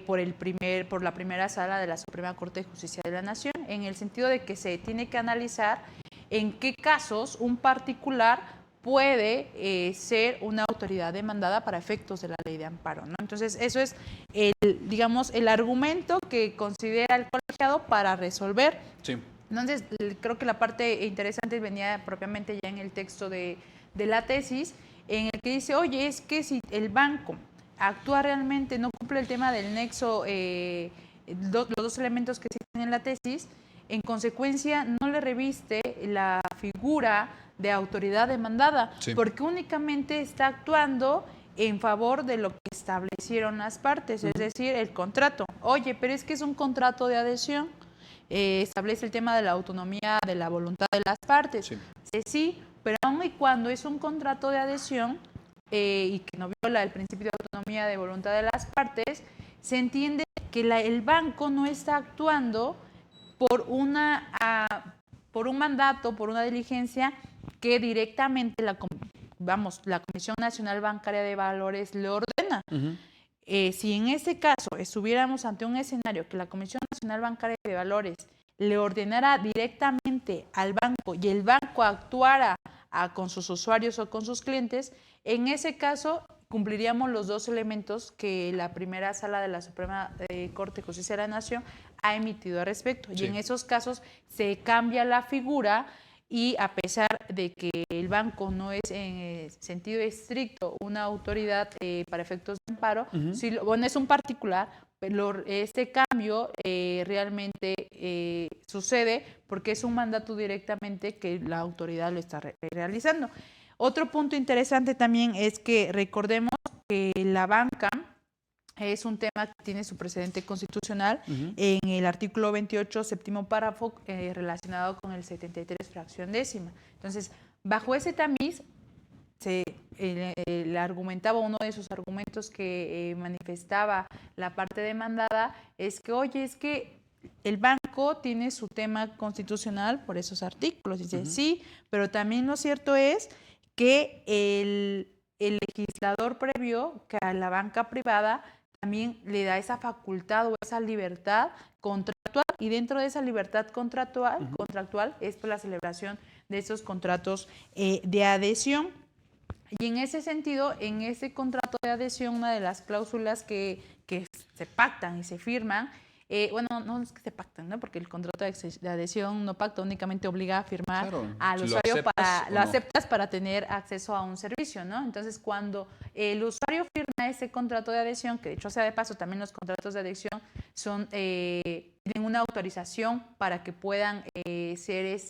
S2: por la primera sala de la Suprema Corte de Justicia de la Nación, en el sentido de que se tiene que analizar en qué casos un particular puede ser una autoridad demandada para efectos de la ley de amparo, ¿no? Entonces, eso es el argumento que considera el colegiado para resolver.
S1: Sí.
S2: Entonces, creo que la parte interesante venía propiamente ya en el texto de la tesis, en el que dice, oye, es que si el banco actúa realmente, no cumple el tema del nexo, los dos elementos que existen en la tesis, en consecuencia no le reviste la figura de autoridad demandada, porque únicamente está actuando en favor de lo que establecieron las partes, es decir, el contrato. Oye, pero es que es un contrato de adhesión. Establece el tema de la autonomía de la voluntad de las partes. Sí, pero aun y cuando es un contrato de adhesión y que no viola el principio de autonomía de voluntad de las partes, se entiende que el banco no está actuando por un mandato, por una diligencia que directamente la Comisión Nacional Bancaria de Valores le ordena. Si en ese caso estuviéramos ante un escenario que la Comisión Nacional Bancaria de Valores le ordenara directamente al banco y el banco actuara con sus usuarios o con sus clientes, en ese caso cumpliríamos los dos elementos que la primera sala de la Suprema Corte de Justicia de la Nación ha emitido al respecto. Y en esos casos se cambia la figura y a pesar de que el banco no es en sentido estricto una autoridad para efectos de amparo, sí, bueno, es un particular, pero este cambio realmente sucede porque es un mandato directamente que la autoridad lo está realizando. Otro punto interesante también es que recordemos que la banca es un tema que tiene su precedente constitucional en el artículo 28, séptimo párrafo, relacionado con el 73, fracción décima. Entonces, bajo ese tamiz, argumentaba, uno de esos argumentos que manifestaba la parte demandada es que, oye, es que el banco tiene su tema constitucional por esos artículos. Dice, sí, pero también lo cierto es que el legislador previó que a la banca privada también le da esa facultad o esa libertad contractual, y dentro de esa libertad contractual es la celebración de esos contratos de adhesión. Y en ese sentido, en ese contrato de adhesión, una de las cláusulas que se pactan y se firman, bueno, no es que se pactan, ¿no? Porque el contrato de adhesión no pacta, únicamente obliga a firmar al usuario lo aceptas para tener acceso a un servicio, ¿no? Entonces, cuando el usuario firma ese contrato de adhesión, que de hecho sea de paso, también los contratos de adhesión tienen una autorización para que puedan ser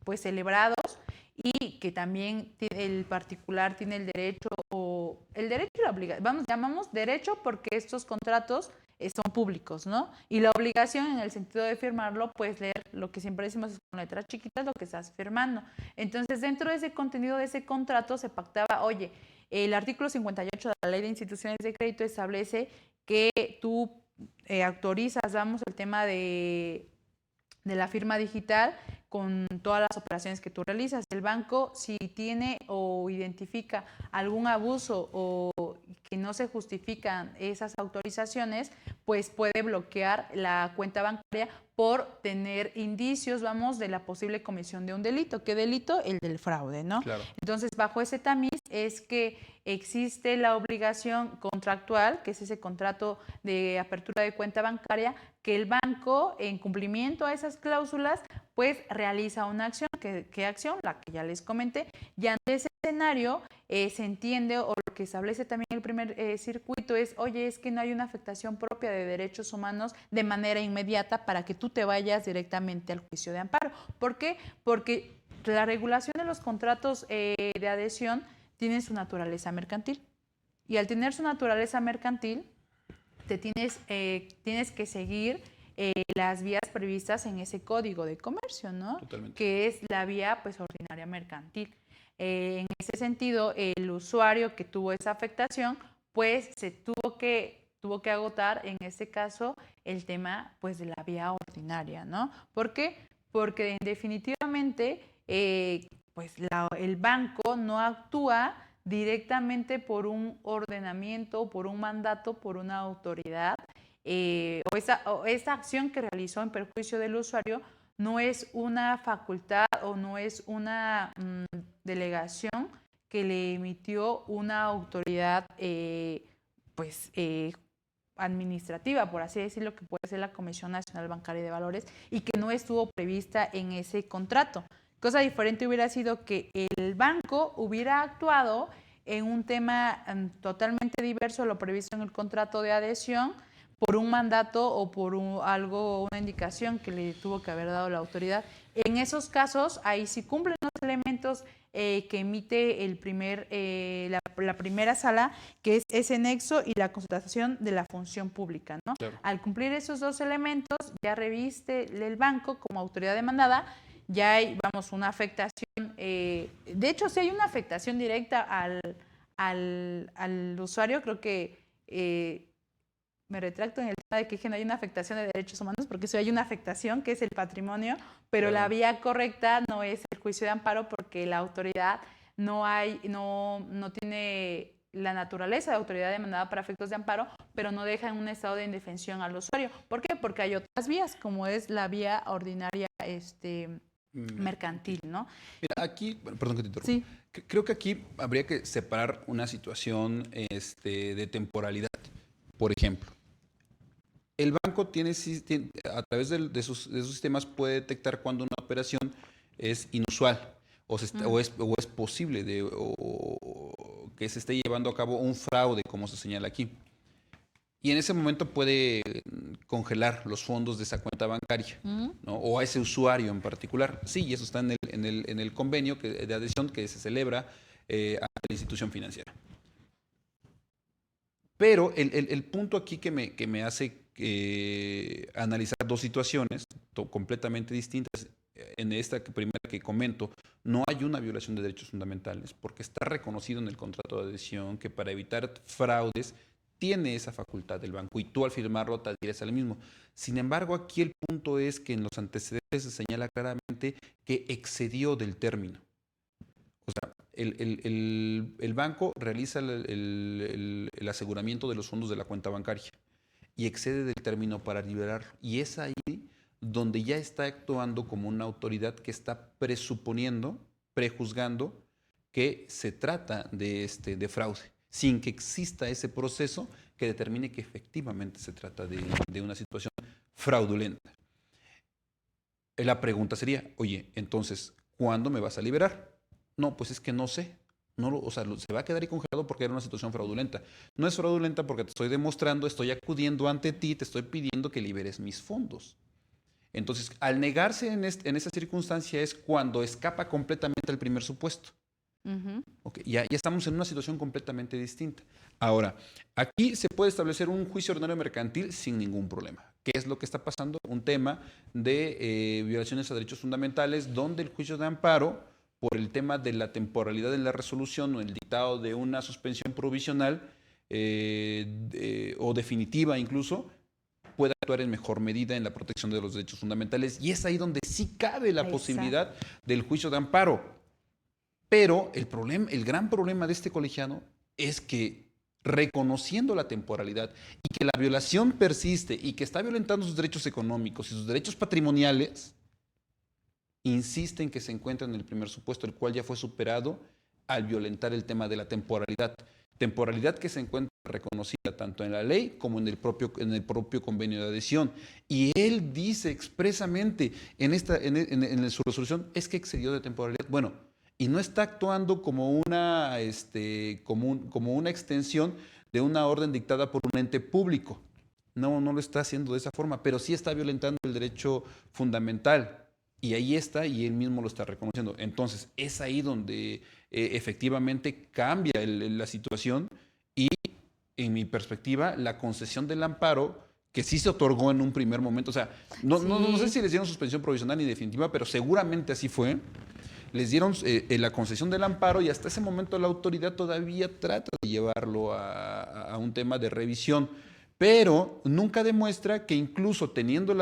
S2: pues celebrados, y que también el particular tiene el derecho y la obligación, llamamos derecho porque estos contratos son públicos, ¿no? Y la obligación en el sentido de firmarlo, pues leer lo que siempre decimos es con letras chiquitas lo que estás firmando. Entonces, dentro de ese contenido de ese contrato se pactaba, oye, el artículo 58 de la Ley de Instituciones de Crédito establece que tú autorizas, vamos, el tema de la firma digital con todas las operaciones que tú realizas. El banco, si tiene o identifica algún abuso o que no se justifican esas autorizaciones, pues puede bloquear la cuenta bancaria por tener indicios, vamos, de la posible comisión de un delito. ¿Qué delito? El del fraude, ¿no?
S1: Claro.
S2: Entonces, bajo ese tamiz es que existe la obligación contractual, que es ese contrato de apertura de cuenta bancaria, que el banco, en cumplimiento a esas cláusulas, pues realiza una acción. ¿Qué acción? La que ya les comenté. Y ante ese escenario se entiende, o lo que establece también el primer circuito es, oye, es que no hay una afectación propia de derechos humanos de manera inmediata para que tú te vayas directamente al juicio de amparo. ¿Por qué? Porque la regulación de los contratos de adhesión tiene su naturaleza mercantil. Y al tener su naturaleza mercantil, tienes que seguir las vías previstas en ese código de comercio, ¿no?
S1: Totalmente.
S2: Que es la vía, pues, ordinaria mercantil. En ese sentido, el usuario que tuvo esa afectación, pues, se tuvo que agotar, en este caso, el tema, pues, de la vía ordinaria, ¿no? ¿Por qué? Porque definitivamente, pues, el banco no actúa directamente por un ordenamiento, por un mandato, por una autoridad, o esa acción que realizó en perjuicio del usuario no es una facultad o no es una delegación que le emitió una autoridad administrativa, por así decirlo, que puede ser la Comisión Nacional Bancaria de Valores, y que no estuvo prevista en ese contrato. Cosa diferente hubiera sido que el banco hubiera actuado en un tema totalmente diverso a lo previsto en el contrato de adhesión, por un mandato o por una indicación que le tuvo que haber dado la autoridad. En esos casos, ahí sí cumplen los elementos que emite la primera sala, que es ese nexo y la constatación de la función pública, ¿no?
S1: Claro.
S2: Al cumplir esos dos elementos, ya reviste el banco como autoridad demandada, ya hay, vamos, una afectación. De hecho, si hay una afectación directa al usuario, creo que me retracto en el tema de que no hay una afectación de derechos humanos, porque si hay una afectación, que es el patrimonio, pero la vía correcta no es el juicio de amparo, porque la autoridad no tiene la naturaleza de autoridad demandada para efectos de amparo, pero no deja en un estado de indefensión al usuario. ¿Por qué? Porque hay otras vías, como es la vía ordinaria mercantil, ¿no?
S1: Mira, aquí, perdón que te interrumpa.
S2: Sí.
S1: Creo que aquí habría que separar una situación de temporalidad. Por ejemplo, el banco a través de sus sistemas puede detectar cuando una operación es inusual o es posible que se esté llevando a cabo un fraude, como se señala aquí. Y en ese momento puede congelar los fondos de esa cuenta bancaria, ¿no? O a ese usuario en particular. Sí, y eso está en el convenio de adhesión que se celebra a la institución financiera. Pero el punto aquí que me hace analizar dos situaciones completamente distintas. En esta primera que comento, no hay una violación de derechos fundamentales porque está reconocido en el contrato de adhesión que para evitar fraudes tiene esa facultad del banco y tú al firmarlo te adhieres al mismo. Sin embargo, aquí el punto es que en los antecedentes se señala claramente que excedió del término. O sea, el banco realiza el aseguramiento de los fondos de la cuenta bancaria y excede del término para liberarlo. Y es ahí donde ya está actuando como una autoridad que está presuponiendo, prejuzgando que se trata de fraude, sin que exista ese proceso que determine que efectivamente se trata de una situación fraudulenta. La pregunta sería, oye, entonces, ¿cuándo me vas a liberar? No, pues es que no sé. No, o sea, se va a quedar ahí congelado porque era una situación fraudulenta. No es fraudulenta porque te estoy demostrando, estoy acudiendo ante ti, te estoy pidiendo que liberes mis fondos. Entonces, al negarse en esa circunstancia es cuando escapa completamente el primer supuesto. Okay, ya estamos en una situación completamente distinta. Ahora, aquí se puede establecer un juicio ordinario mercantil sin ningún problema. ¿Qué es lo que está pasando? Un tema de violaciones a derechos fundamentales donde el juicio de amparo, por el tema de la temporalidad de la resolución o el dictado de una suspensión provisional o definitiva incluso, pueda actuar en mejor medida en la protección de los derechos fundamentales. Y es ahí donde sí cabe la posibilidad del juicio de amparo. Pero el gran problema de este colegiado es que reconociendo la temporalidad y que la violación persiste y que está violentando sus derechos económicos y sus derechos patrimoniales, insiste en que se encuentra en el primer supuesto, el cual ya fue superado al violentar el tema de la temporalidad. Temporalidad que se encuentra reconocida tanto en la ley como en el propio convenio de adhesión. Y él dice expresamente en su resolución, es que excedió de temporalidad. Bueno, y no está actuando como una extensión de una orden dictada por un ente público. No lo está haciendo de esa forma, pero sí está violentando el derecho fundamental. Y ahí está, y él mismo lo está reconociendo. Entonces, es ahí donde efectivamente cambia la situación y, en mi perspectiva, la concesión del amparo, que sí se otorgó en un primer momento, o sea, no sé si les dieron suspensión provisional ni definitiva, pero seguramente así fue, les dieron la concesión del amparo y hasta ese momento la autoridad todavía trata de llevarlo a un tema de revisión, pero nunca demuestra que incluso teniendo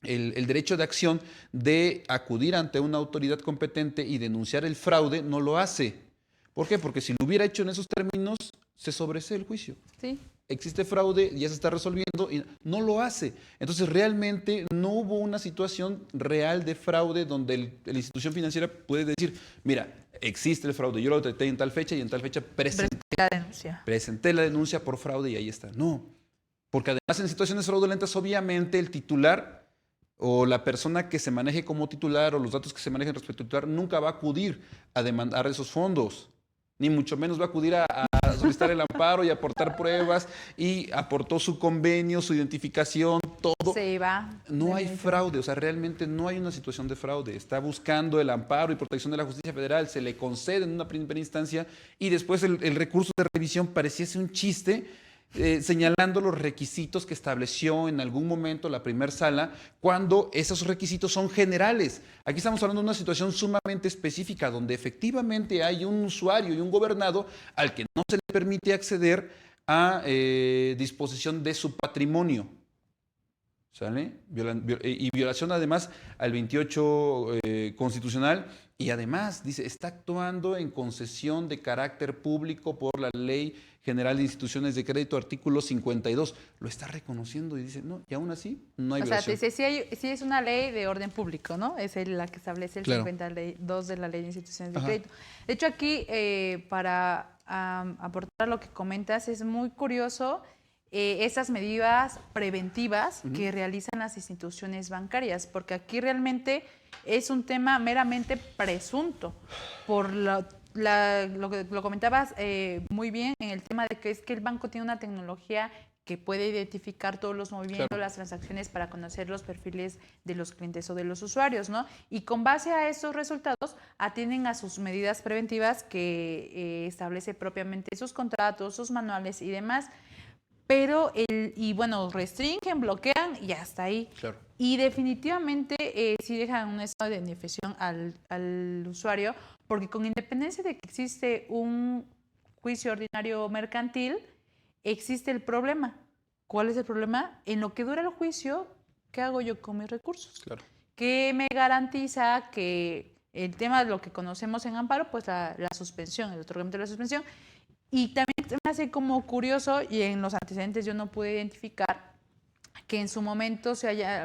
S1: el derecho de acción de acudir ante una autoridad competente y denunciar el fraude, no lo hace. ¿Por qué? Porque si lo hubiera hecho en esos términos, se sobresee el juicio.
S2: Sí.
S1: Existe fraude, ya se está resolviendo y no lo hace. Entonces, realmente no hubo una situación real de fraude donde la institución financiera puede decir, mira, existe el fraude, yo lo detecté en tal fecha y en tal fecha presenté la denuncia por fraude y ahí está. No, porque además en situaciones fraudulentas, obviamente el titular o la persona que se maneje como titular o los datos que se manejen respecto al titular nunca va a acudir a demandar esos fondos, ni mucho menos va a acudir a solicitar el amparo y aportar pruebas y aportó su convenio, su identificación, todo.
S2: Se va.
S1: No hay fraude, o sea, realmente no hay una situación de fraude. Está buscando el amparo y protección de la justicia federal, se le concede en una primera instancia y después el recurso de revisión pareciese un chiste, señalando los requisitos que estableció en algún momento la primera sala, cuando esos requisitos son generales. Aquí estamos hablando de una situación sumamente específica, donde efectivamente hay un usuario y un gobernado al que no se le permite acceder a disposición de su patrimonio. ¿Sale? Y violación además al 28 constitucional y además, dice, está actuando en concesión de carácter público por la Ley General de Instituciones de Crédito, artículo 52. Lo está reconociendo y dice, no, y aún así no hay violación.
S2: O sea, dice, sí es una ley de orden público, ¿no? Es la que establece el 52 de la Ley de Instituciones de Crédito. De hecho, aquí, para aportar a lo que comentas, es muy curioso esas medidas preventivas que realizan las instituciones bancarias, porque aquí realmente es un tema meramente presunto, por lo que lo comentabas muy bien en el tema de que es que el banco tiene una tecnología que puede identificar todos los movimientos, claro, las transacciones para conocer los perfiles de los clientes o de los usuarios, ¿no? Y con base a esos resultados atienden a sus medidas preventivas que establece propiamente sus contratos, sus manuales y demás. Pero, bueno, restringen, bloquean y hasta ahí.
S1: Claro.
S2: Y definitivamente sí dejan un estado de indefensión al usuario, porque con independencia de que existe un juicio ordinario mercantil, existe el problema. ¿Cuál es el problema? En lo que dura el juicio, ¿qué hago yo con mis recursos?
S1: Claro.
S2: ¿Qué me garantiza que el tema de lo que conocemos en amparo, pues la suspensión, el otorgamiento de la suspensión? Y también me hace como curioso, y en los antecedentes yo no pude identificar, que en su momento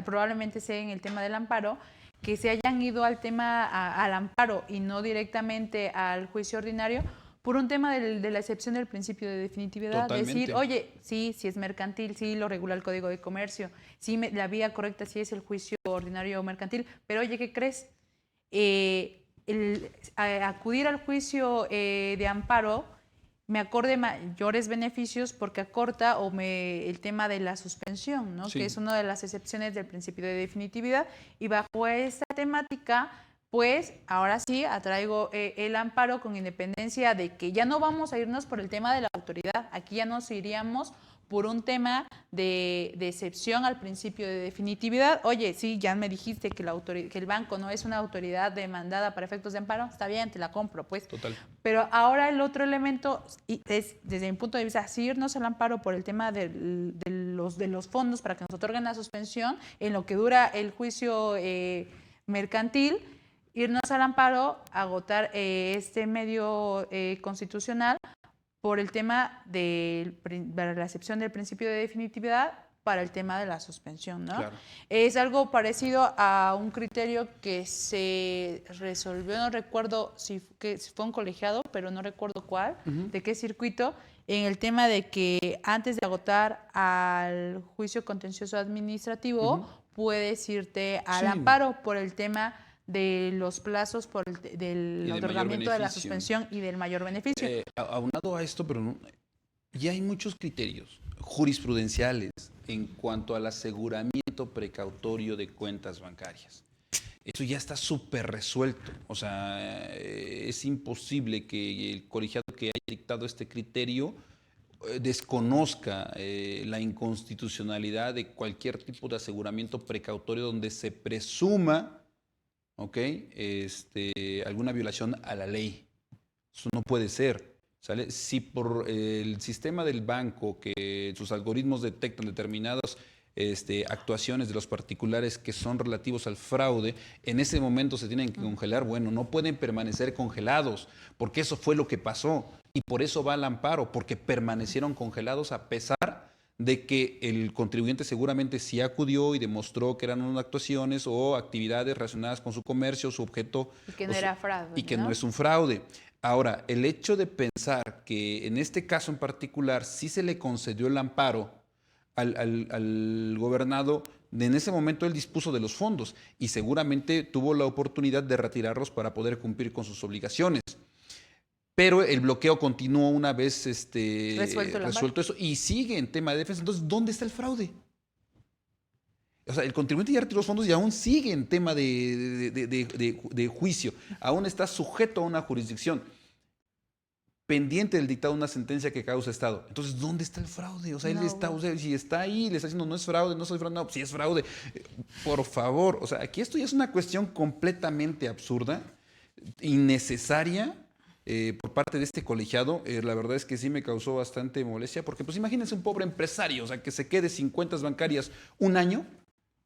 S2: probablemente sea en el tema del amparo, que se hayan ido al tema, al amparo y no directamente al juicio ordinario, por un tema de la excepción del principio de definitividad.
S1: Totalmente.
S2: Decir, oye, sí es mercantil, sí lo regula el Código de Comercio, sí la vía correcta sí es el juicio ordinario mercantil, pero oye, ¿qué crees? Acudir al juicio de amparo me acorde mayores beneficios porque acorta el tema de la suspensión, ¿no? Sí. Que es una de las excepciones del principio de definitividad. Y bajo esta temática, pues ahora sí atraigo el amparo con independencia de que ya no vamos a irnos por el tema de la autoridad. Aquí ya nos iríamos por un tema de excepción al principio de definitividad. Oye, sí, ya me dijiste que el banco no es una autoridad demandada para efectos de amparo, está bien, te la compro, pues.
S1: Total.
S2: Pero ahora el otro elemento es, desde mi punto de vista, sí irnos al amparo por el tema de los fondos para que nos otorguen la suspensión en lo que dura el juicio mercantil, irnos al amparo, agotar este medio constitucional por el tema de la excepción del principio de definitividad para el tema de la suspensión, ¿no? Claro. Es algo parecido a un criterio que se resolvió, no recuerdo si fue un colegiado, pero no recuerdo cuál, de qué circuito, en el tema de que antes de agotar al juicio contencioso administrativo, puedes irte al amparo por el tema de los plazos del otorgamiento de la suspensión y del mayor beneficio.
S1: Aunado a esto, pero ya hay muchos criterios jurisprudenciales en cuanto al aseguramiento precautorio de cuentas bancarias. Eso ya está súper resuelto. O sea, es imposible que el colegiado que haya dictado este criterio desconozca la inconstitucionalidad de cualquier tipo de aseguramiento precautorio donde se presuma alguna violación a la ley. Eso no puede ser, ¿sale? Si por el sistema del banco, que sus algoritmos detectan determinadas actuaciones de los particulares que son relativos al fraude, en ese momento se tienen que congelar, bueno, no pueden permanecer congelados, porque eso fue lo que pasó, y por eso va al amparo, porque permanecieron congelados a pesar de que el contribuyente seguramente sí acudió y demostró que eran unas actuaciones o actividades relacionadas con su comercio, su objeto.
S2: Y que no era fraude.
S1: Y que no es un fraude. Ahora, el hecho de pensar que en este caso en particular sí se le concedió el amparo al gobernado, en ese momento él dispuso de los fondos y seguramente tuvo la oportunidad de retirarlos para poder cumplir con sus obligaciones. Pero el bloqueo continuó una vez resuelto eso y sigue en tema de defensa. Entonces, ¿dónde está el fraude? O sea, el contribuyente ya retiró los fondos y aún sigue en tema de juicio. Aún está sujeto a una jurisdicción pendiente del dictado de una sentencia que causa Estado. Entonces, ¿dónde está el fraude? O sea, si está ahí, le está diciendo no es fraude, no soy fraude, no, sí es fraude. Por favor, o sea, aquí esto ya es una cuestión completamente absurda, innecesaria. Por parte de este colegiado, la verdad es que sí me causó bastante molestia, porque pues imagínense un pobre empresario, o sea, que se quede sin cuentas bancarias un año,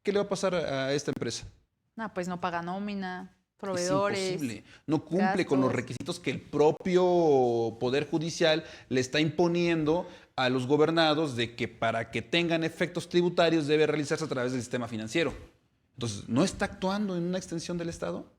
S1: ¿qué le va a pasar a esta empresa?
S2: No, pues no paga nómina, proveedores.
S1: Es imposible, no cumple con los requisitos que el propio Poder Judicial le está imponiendo a los gobernados de que para que tengan efectos tributarios debe realizarse a través del sistema financiero. Entonces, ¿no está actuando en una extensión del Estado?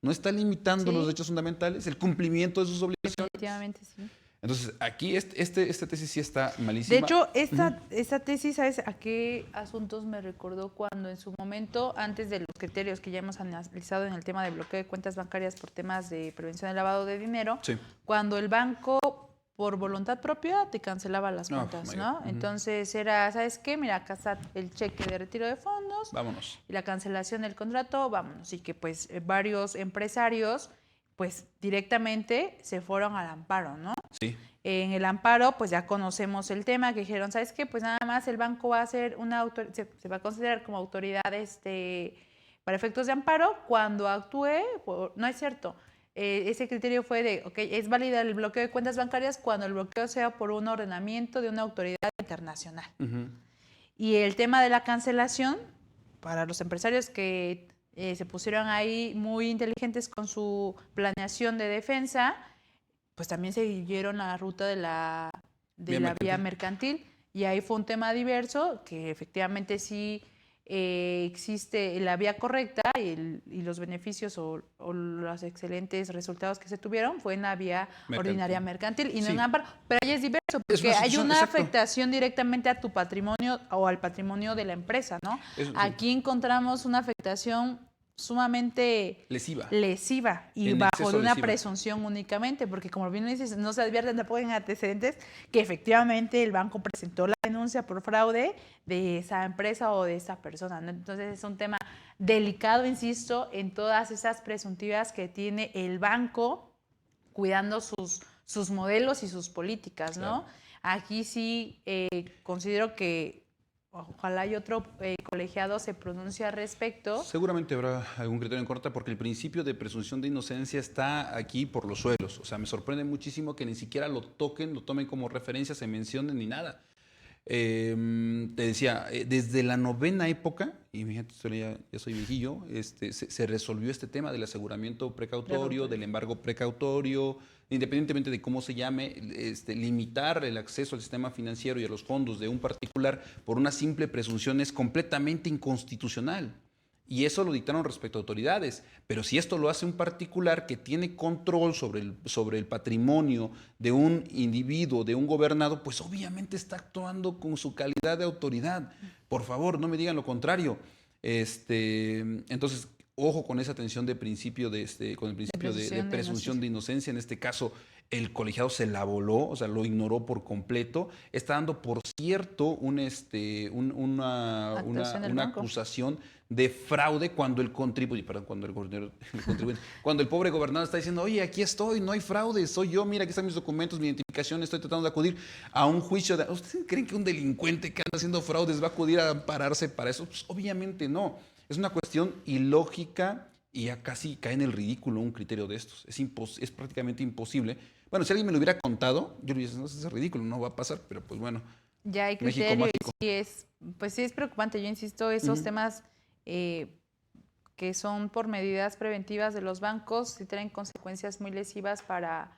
S1: ¿No está limitando los derechos fundamentales, el cumplimiento de sus obligaciones?
S2: Definitivamente sí.
S1: Entonces, aquí esta tesis sí está malísima.
S2: De hecho, esta tesis, ¿sabes a qué asuntos me recordó? Cuando en su momento, antes de los criterios que ya hemos analizado en el tema de bloqueo de cuentas bancarias por temas de prevención del lavado de dinero,
S1: Sí.
S2: cuando el banco, por voluntad propia, te cancelaba las cuentas, ¿no? Entonces era, ¿sabes qué? Mira, acá está el cheque de retiro de fondos.
S1: Vámonos.
S2: Y la cancelación del contrato, vámonos. Y que pues varios empresarios, pues directamente se fueron al amparo, ¿no?
S1: Sí.
S2: En el amparo, pues ya conocemos el tema, que dijeron, ¿sabes qué? Pues nada más el banco va a ser se va a considerar como autoridad para efectos de amparo cuando actúe, no es cierto. Ese criterio fue de, ok, es válida el bloqueo de cuentas bancarias cuando el bloqueo sea por un ordenamiento de una autoridad internacional. Y el tema de la cancelación, para los empresarios que se pusieron ahí muy inteligentes con su planeación de defensa, pues también siguieron la ruta de la vía mercantil. Y ahí fue un tema diverso, que efectivamente sí existe la vía correcta y los beneficios o los excelentes resultados que se tuvieron fue en la vía ordinaria mercantil y no en amparo. Pero ahí es diverso, porque hay una afectación directamente a tu patrimonio o al patrimonio de la empresa, ¿no? Aquí encontramos una afectación sumamente lesiva y bajo de una presunción únicamente, porque como bien dices, no se advierten tampoco en antecedentes que efectivamente el banco presentó la denuncia por fraude de esa empresa o de esa persona, ¿no? Entonces es un tema delicado, insisto, en todas esas presuntivas que tiene el banco cuidando sus modelos y sus políticas, ¿no? Claro. Aquí sí considero que ojalá y otro colegiado se pronuncie al respecto.
S1: Seguramente habrá algún criterio en contra porque el principio de presunción de inocencia está aquí por los suelos. O sea, me sorprende muchísimo que ni siquiera lo toquen, lo tomen como referencia, se mencionen ni nada. Te decía, desde la 9ª época, y fíjate, ya soy viejillo, se resolvió este tema del aseguramiento precautorio, del embargo precautorio, independientemente de cómo se llame, limitar el acceso al sistema financiero y a los fondos de un particular por una simple presunción es completamente inconstitucional. Y eso lo dictaron respecto a autoridades. Pero si esto lo hace un particular que tiene control sobre el patrimonio de un individuo, de un gobernado, pues obviamente está actuando con su calidad de autoridad. Por favor, no me digan lo contrario. Entonces, ojo con esa tensión de principio con el principio de presunción de inocencia. En este caso, el colegiado se la voló, o sea, lo ignoró por completo. Está dando, por cierto, una acusación de fraude cuando el contribuyente, cuando el pobre gobernador está diciendo, oye, aquí estoy, no hay fraude, soy yo, mira, aquí están mis documentos, mi identificación, estoy tratando de acudir a un juicio. ¿Ustedes creen que un delincuente que anda haciendo fraudes va a acudir a ampararse para eso? Pues obviamente no. Es una cuestión ilógica y ya casi cae en el ridículo un criterio de estos. Es prácticamente imposible. Bueno, si alguien me lo hubiera contado, yo le hubiera dicho, no, es ridículo, no va a pasar, pero pues bueno.
S2: Ya hay criterio y sí es preocupante. Yo insisto, esos temas que son por medidas preventivas de los bancos sí traen consecuencias muy lesivas para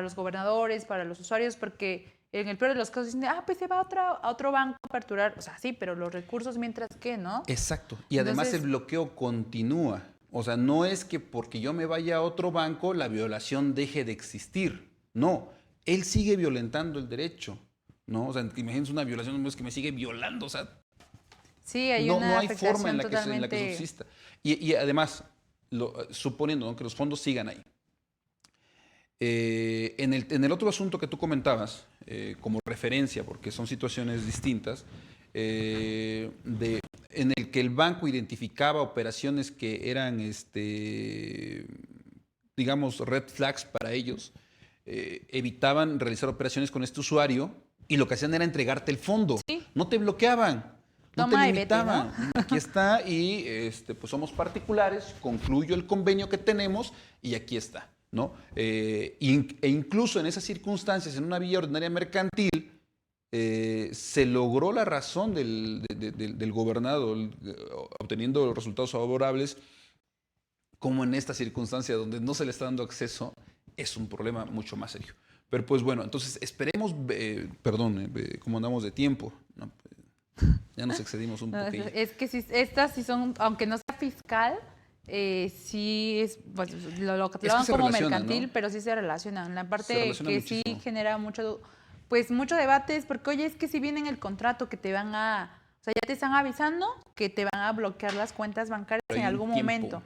S2: los gobernadores, para los usuarios, porque en el peor de los casos dicen, pues se va a otro banco a aperturar. O sea, sí, pero los recursos mientras que, ¿no?
S1: Exacto. Y además el bloqueo continúa. O sea, no es que porque yo me vaya a otro banco la violación deje de existir. No, él sigue violentando el derecho, ¿no? O sea, imagínense una violación, no es que me sigue violando, o sea,
S2: sí, hay
S1: no
S2: una
S1: hay forma en la
S2: totalmente...
S1: que subsista. Y además, suponiendo, ¿no?, que los fondos sigan ahí. En el otro asunto que tú comentabas, como referencia, porque son situaciones distintas, en el que el banco identificaba operaciones que eran, digamos, red flags para ellos, evitaban realizar operaciones con este usuario y lo que hacían era entregarte el fondo.
S2: Sí.
S1: No te bloqueaban, no
S2: Toma
S1: te limitaban.
S2: Y vete, ¿no?
S1: Aquí está y pues somos particulares, concluyo el convenio que tenemos y aquí está, ¿no? E incluso en esas circunstancias, en una vía ordinaria mercantil, se logró la razón del gobernado, obteniendo resultados favorables, como en esta circunstancia donde no se le está dando acceso, es un problema mucho más serio. Pero pues bueno, entonces esperemos, ¿cómo andamos de tiempo? No, pues, ya nos excedimos un poquillo.
S2: Es que estas sí son, aunque no sea fiscal, sí es, pues, lo
S1: Es que
S2: catalogan
S1: se
S2: como
S1: relacionan,
S2: mercantil,
S1: ¿no?
S2: pero sí se relacionan. La
S1: Se
S2: parte
S1: relacionan
S2: que sí
S1: muchísimo.
S2: genera mucho, pues mucho debate es porque, oye, es que si viene en el contrato que te van a, o sea, ya te están avisando que te van a bloquear las cuentas bancarias
S1: Pero
S2: en
S1: hay un
S2: algún
S1: tiempo.
S2: momento.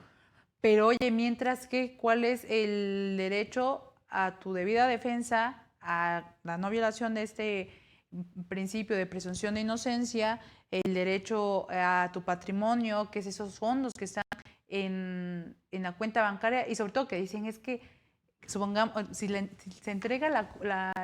S2: Pero oye, mientras que, ¿cuál es el derecho a tu debida defensa, a la no violación de este principio de presunción de inocencia, el derecho a tu patrimonio, que es esos fondos que están en la cuenta bancaria y sobre todo que dicen es que supongamos, si se entrega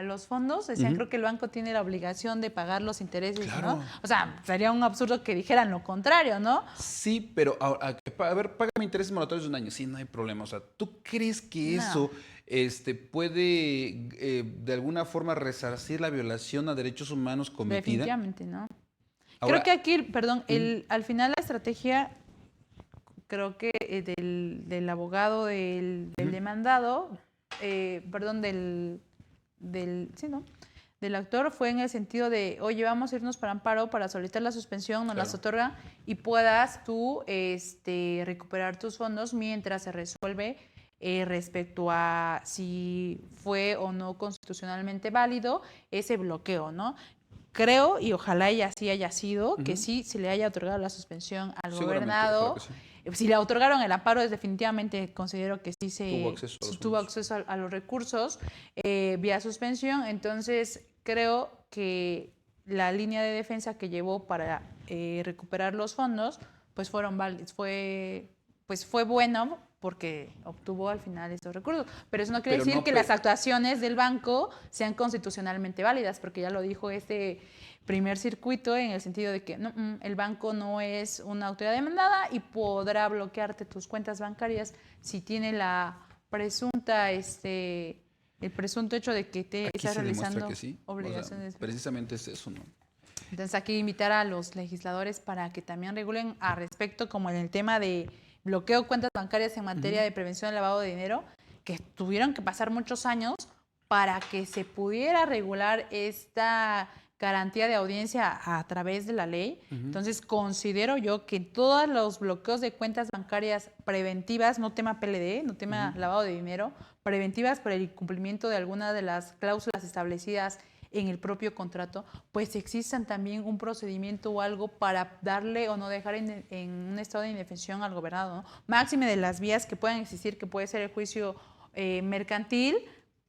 S2: los fondos, decían, creo que el banco tiene la obligación de pagar los intereses, ¿no?
S1: Claro.
S2: O sea, sería un absurdo que dijeran lo contrario, ¿no?
S1: Sí, pero a ver, págame intereses moratorios de un año. Sí, no hay problema. O sea, ¿tú crees que
S2: No,
S1: eso puede de alguna forma resarcir la violación a derechos humanos cometida?
S2: definitivamente, ¿no? Creo
S1: Ahora,
S2: que aquí, perdón,
S1: ujú,
S2: al final la estrategia, creo que del abogado, del
S1: ujú,
S2: demandado, perdón, sí, ¿no? Del actor fue en el sentido de, oye, vamos a irnos para amparo para solicitar la suspensión, nos las
S1: claro.
S2: otorga y puedas tú recuperar tus fondos mientras se resuelve respecto a si fue o no constitucionalmente válido ese bloqueo, ¿no? Creo, y ojalá y así haya sido, que
S1: Ujú.
S2: sí se le haya otorgado la suspensión al
S1: Seguramente, ojalá que
S2: gobernado.
S1: sí.
S2: Si le otorgaron el amparo, es definitivamente considero que sí
S1: Tuvo acceso a los
S2: tuvo
S1: fondos.
S2: acceso a los recursos vía suspensión. Entonces, creo que la línea de defensa que llevó para recuperar los fondos, pues fueron válidos, fue bueno porque obtuvo al final estos recursos. Pero eso no quiere
S1: Pero
S2: decir
S1: no,
S2: que las actuaciones del banco sean constitucionalmente válidas, porque ya lo dijo este primer circuito en el sentido de que el banco no es una autoridad demandada y podrá bloquearte tus cuentas bancarias si tiene la presunta, el presunto hecho de que te
S1: aquí
S2: estás
S1: se demuestra
S2: realizando
S1: que sí. O sea,
S2: obligaciones.
S1: precisamente es eso, ¿no?
S2: Entonces aquí invitar a los legisladores para que también regulen al respecto, como en el tema de bloqueo de cuentas bancarias en materia
S1: Ujú.
S2: de prevención del lavado de dinero, que tuvieron que pasar muchos años para que se pudiera regular esta garantía de audiencia a través de la ley.
S1: Ujú.
S2: Entonces considero yo que todos los bloqueos de cuentas bancarias preventivas, no tema PLD, no tema
S1: Ujú.
S2: lavado de dinero, preventivas por el incumplimiento de alguna de las cláusulas establecidas en el propio contrato, pues existan también un procedimiento o algo para darle o no dejar en un estado de indefensión al gobernado, ¿no? Máxime de las vías que puedan existir, que puede ser el juicio mercantil,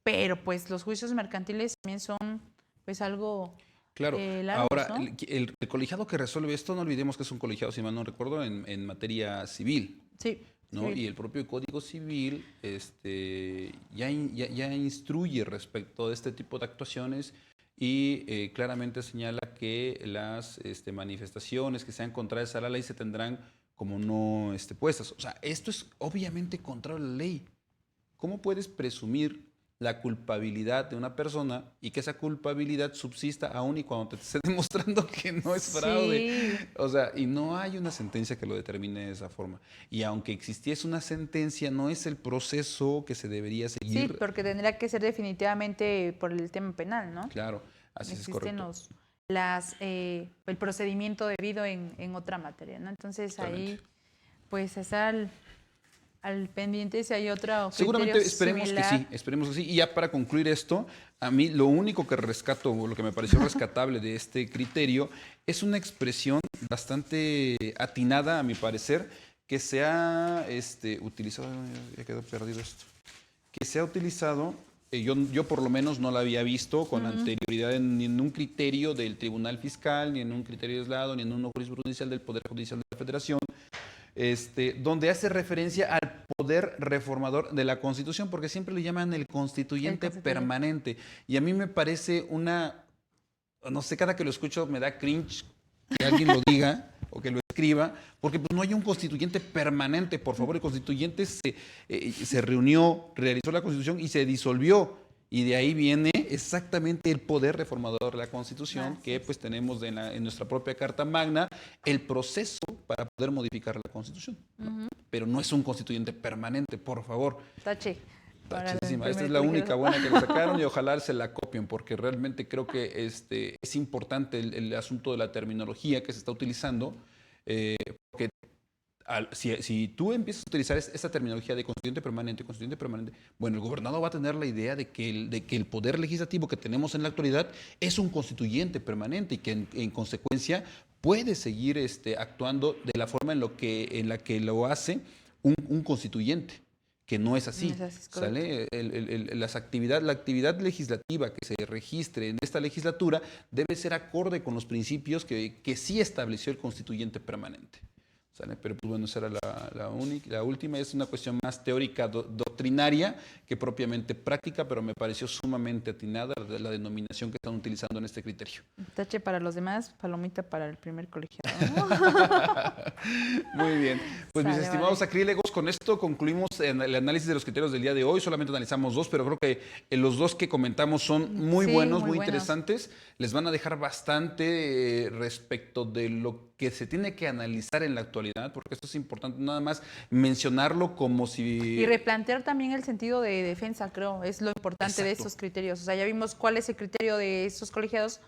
S2: pero pues los juicios mercantiles también son pues algo
S1: Claro.
S2: largos,
S1: Ahora,
S2: ¿no?
S1: el colegiado que resuelve esto, no olvidemos que es un colegiado, si mal no recuerdo, en materia civil,
S2: Sí,
S1: ¿no?
S2: sí.
S1: Y el propio Código Civil ya instruye respecto de este tipo de actuaciones y claramente señala que las manifestaciones que sean contrarias a la ley se tendrán como no puestas. O sea, esto es obviamente contrario a la ley. ¿Cómo puedes presumir la culpabilidad de una persona y que esa culpabilidad subsista aún y cuando te esté demostrando que no es fraude?
S2: Sí,
S1: O sea, y no hay una sentencia que lo determine de esa forma. Y aunque existiese una sentencia, no es el proceso que se debería
S2: sí,
S1: seguir.
S2: porque tendría que ser definitivamente por el tema penal, ¿no?
S1: Claro, así es
S2: Existen
S1: correcto.
S2: el procedimiento debido en otra materia, ¿no? Entonces
S1: Totalmente.
S2: ahí pues está al pendiente si hay otro criterio
S1: Seguramente esperemos que
S2: similar.
S1: sí, esperemos que sí. Y ya para concluir esto, a mí lo único que rescato, o lo que me pareció rescatable de este criterio, es una expresión bastante atinada, a mi parecer, que se ha utilizado, ya quedó perdido esto, que se ha utilizado, yo por lo menos no la había visto con anterioridad ni en un criterio del Tribunal Fiscal, ni en un criterio aislado, ni en un jurisprudencial del Poder Judicial de la Federación, donde hace referencia al poder reformador de la Constitución, porque siempre le llaman el
S2: El
S1: constituyente
S2: constituyente.
S1: permanente. Y a mí me parece no sé, cada que lo escucho me da cringe que alguien lo diga o que lo escriba, porque pues, no hay un constituyente permanente. Por favor, el constituyente se reunió, realizó la Constitución y se disolvió. Y de ahí viene exactamente el poder reformador de la Constitución
S2: Así
S1: que
S2: es.
S1: pues tenemos en nuestra propia Carta Magna, el proceso para poder modificar la Constitución, ¿no? Pero no es un constituyente permanente, por favor.
S2: Tache para el
S1: Tachísima. Esta es
S2: primer
S1: la única
S2: colegiado.
S1: buena que le sacaron y ojalá se la copien porque realmente creo que es importante el asunto de la terminología que se está utilizando, porque Si tú empiezas a utilizar esta terminología de constituyente permanente, bueno, el gobernador va a tener la idea de que el poder legislativo que tenemos en la actualidad es un constituyente permanente y que en consecuencia puede seguir actuando de la forma en la que lo hace un constituyente, que no es así.
S2: No es así,
S1: ¿Sale? La actividad legislativa que se registre en esta legislatura debe ser acorde con los principios que sí estableció el constituyente permanente. ¿Sale? Pero pues bueno, esa era la última. Es una cuestión más teórica, doctrinaria, que propiamente práctica, pero me pareció sumamente atinada la denominación que están utilizando en este criterio.
S2: Tache para los demás, palomita para el primer colegiado.
S1: Muy bien. Pues mis
S2: Sale,
S1: estimados
S2: vale.
S1: acrílegos, con esto concluimos el análisis de los criterios del día de hoy. Solamente analizamos dos, pero creo que los dos que comentamos son muy
S2: Sí,
S1: buenos,
S2: muy
S1: muy
S2: buenos.
S1: interesantes. Les van a dejar bastante respecto de lo que se tiene que analizar en la actualidad, porque esto es importante nada más mencionarlo como si...
S2: Y replantear también el sentido de defensa, creo, es lo importante de
S1: Exacto.
S2: estos criterios. O sea, ya vimos cuál es el criterio de estos colegiados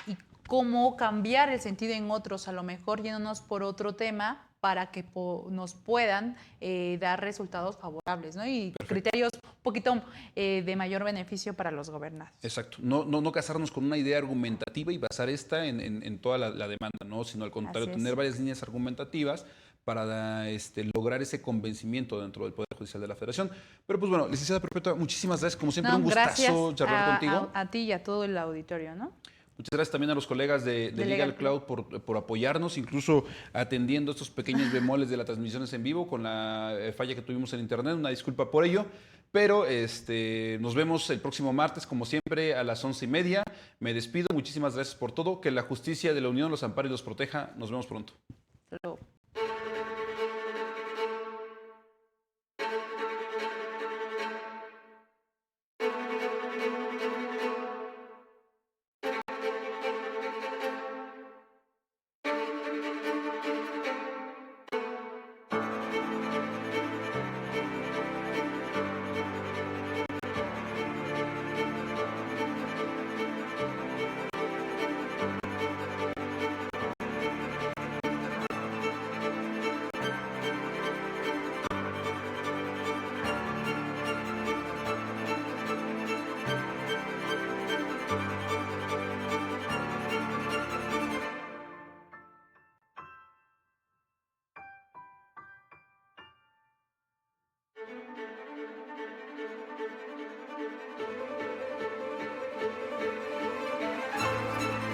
S2: y cómo cambiar el sentido en otros, a lo mejor yéndonos por otro tema para que nos puedan dar resultados favorables, ¿no? Y
S1: Perfecto.
S2: criterios un poquito de mayor beneficio para los gobernados.
S1: Exacto, no casarnos con una idea argumentativa y basar esta en toda la demanda, ¿no? Sino al contrario,
S2: Así es.
S1: tener varias líneas argumentativas para lograr ese convencimiento dentro del Poder Judicial de la Federación. Pero pues bueno, licenciada Perpetua, muchísimas gracias, como siempre
S2: No,
S1: un gustazo
S2: gracias
S1: charlar contigo.
S2: a ti y a todo el auditorio, ¿no?
S1: Muchas gracias también a los colegas de Legal Cloud por apoyarnos, incluso atendiendo estos pequeños bemoles de las transmisiones en vivo con la falla que tuvimos en internet. Una disculpa por ello, pero nos vemos el próximo martes, como siempre, a las 11:30. Me despido, muchísimas gracias por todo. Que la justicia de la Unión los ampare y los proteja. Nos vemos pronto.
S2: Hasta luego.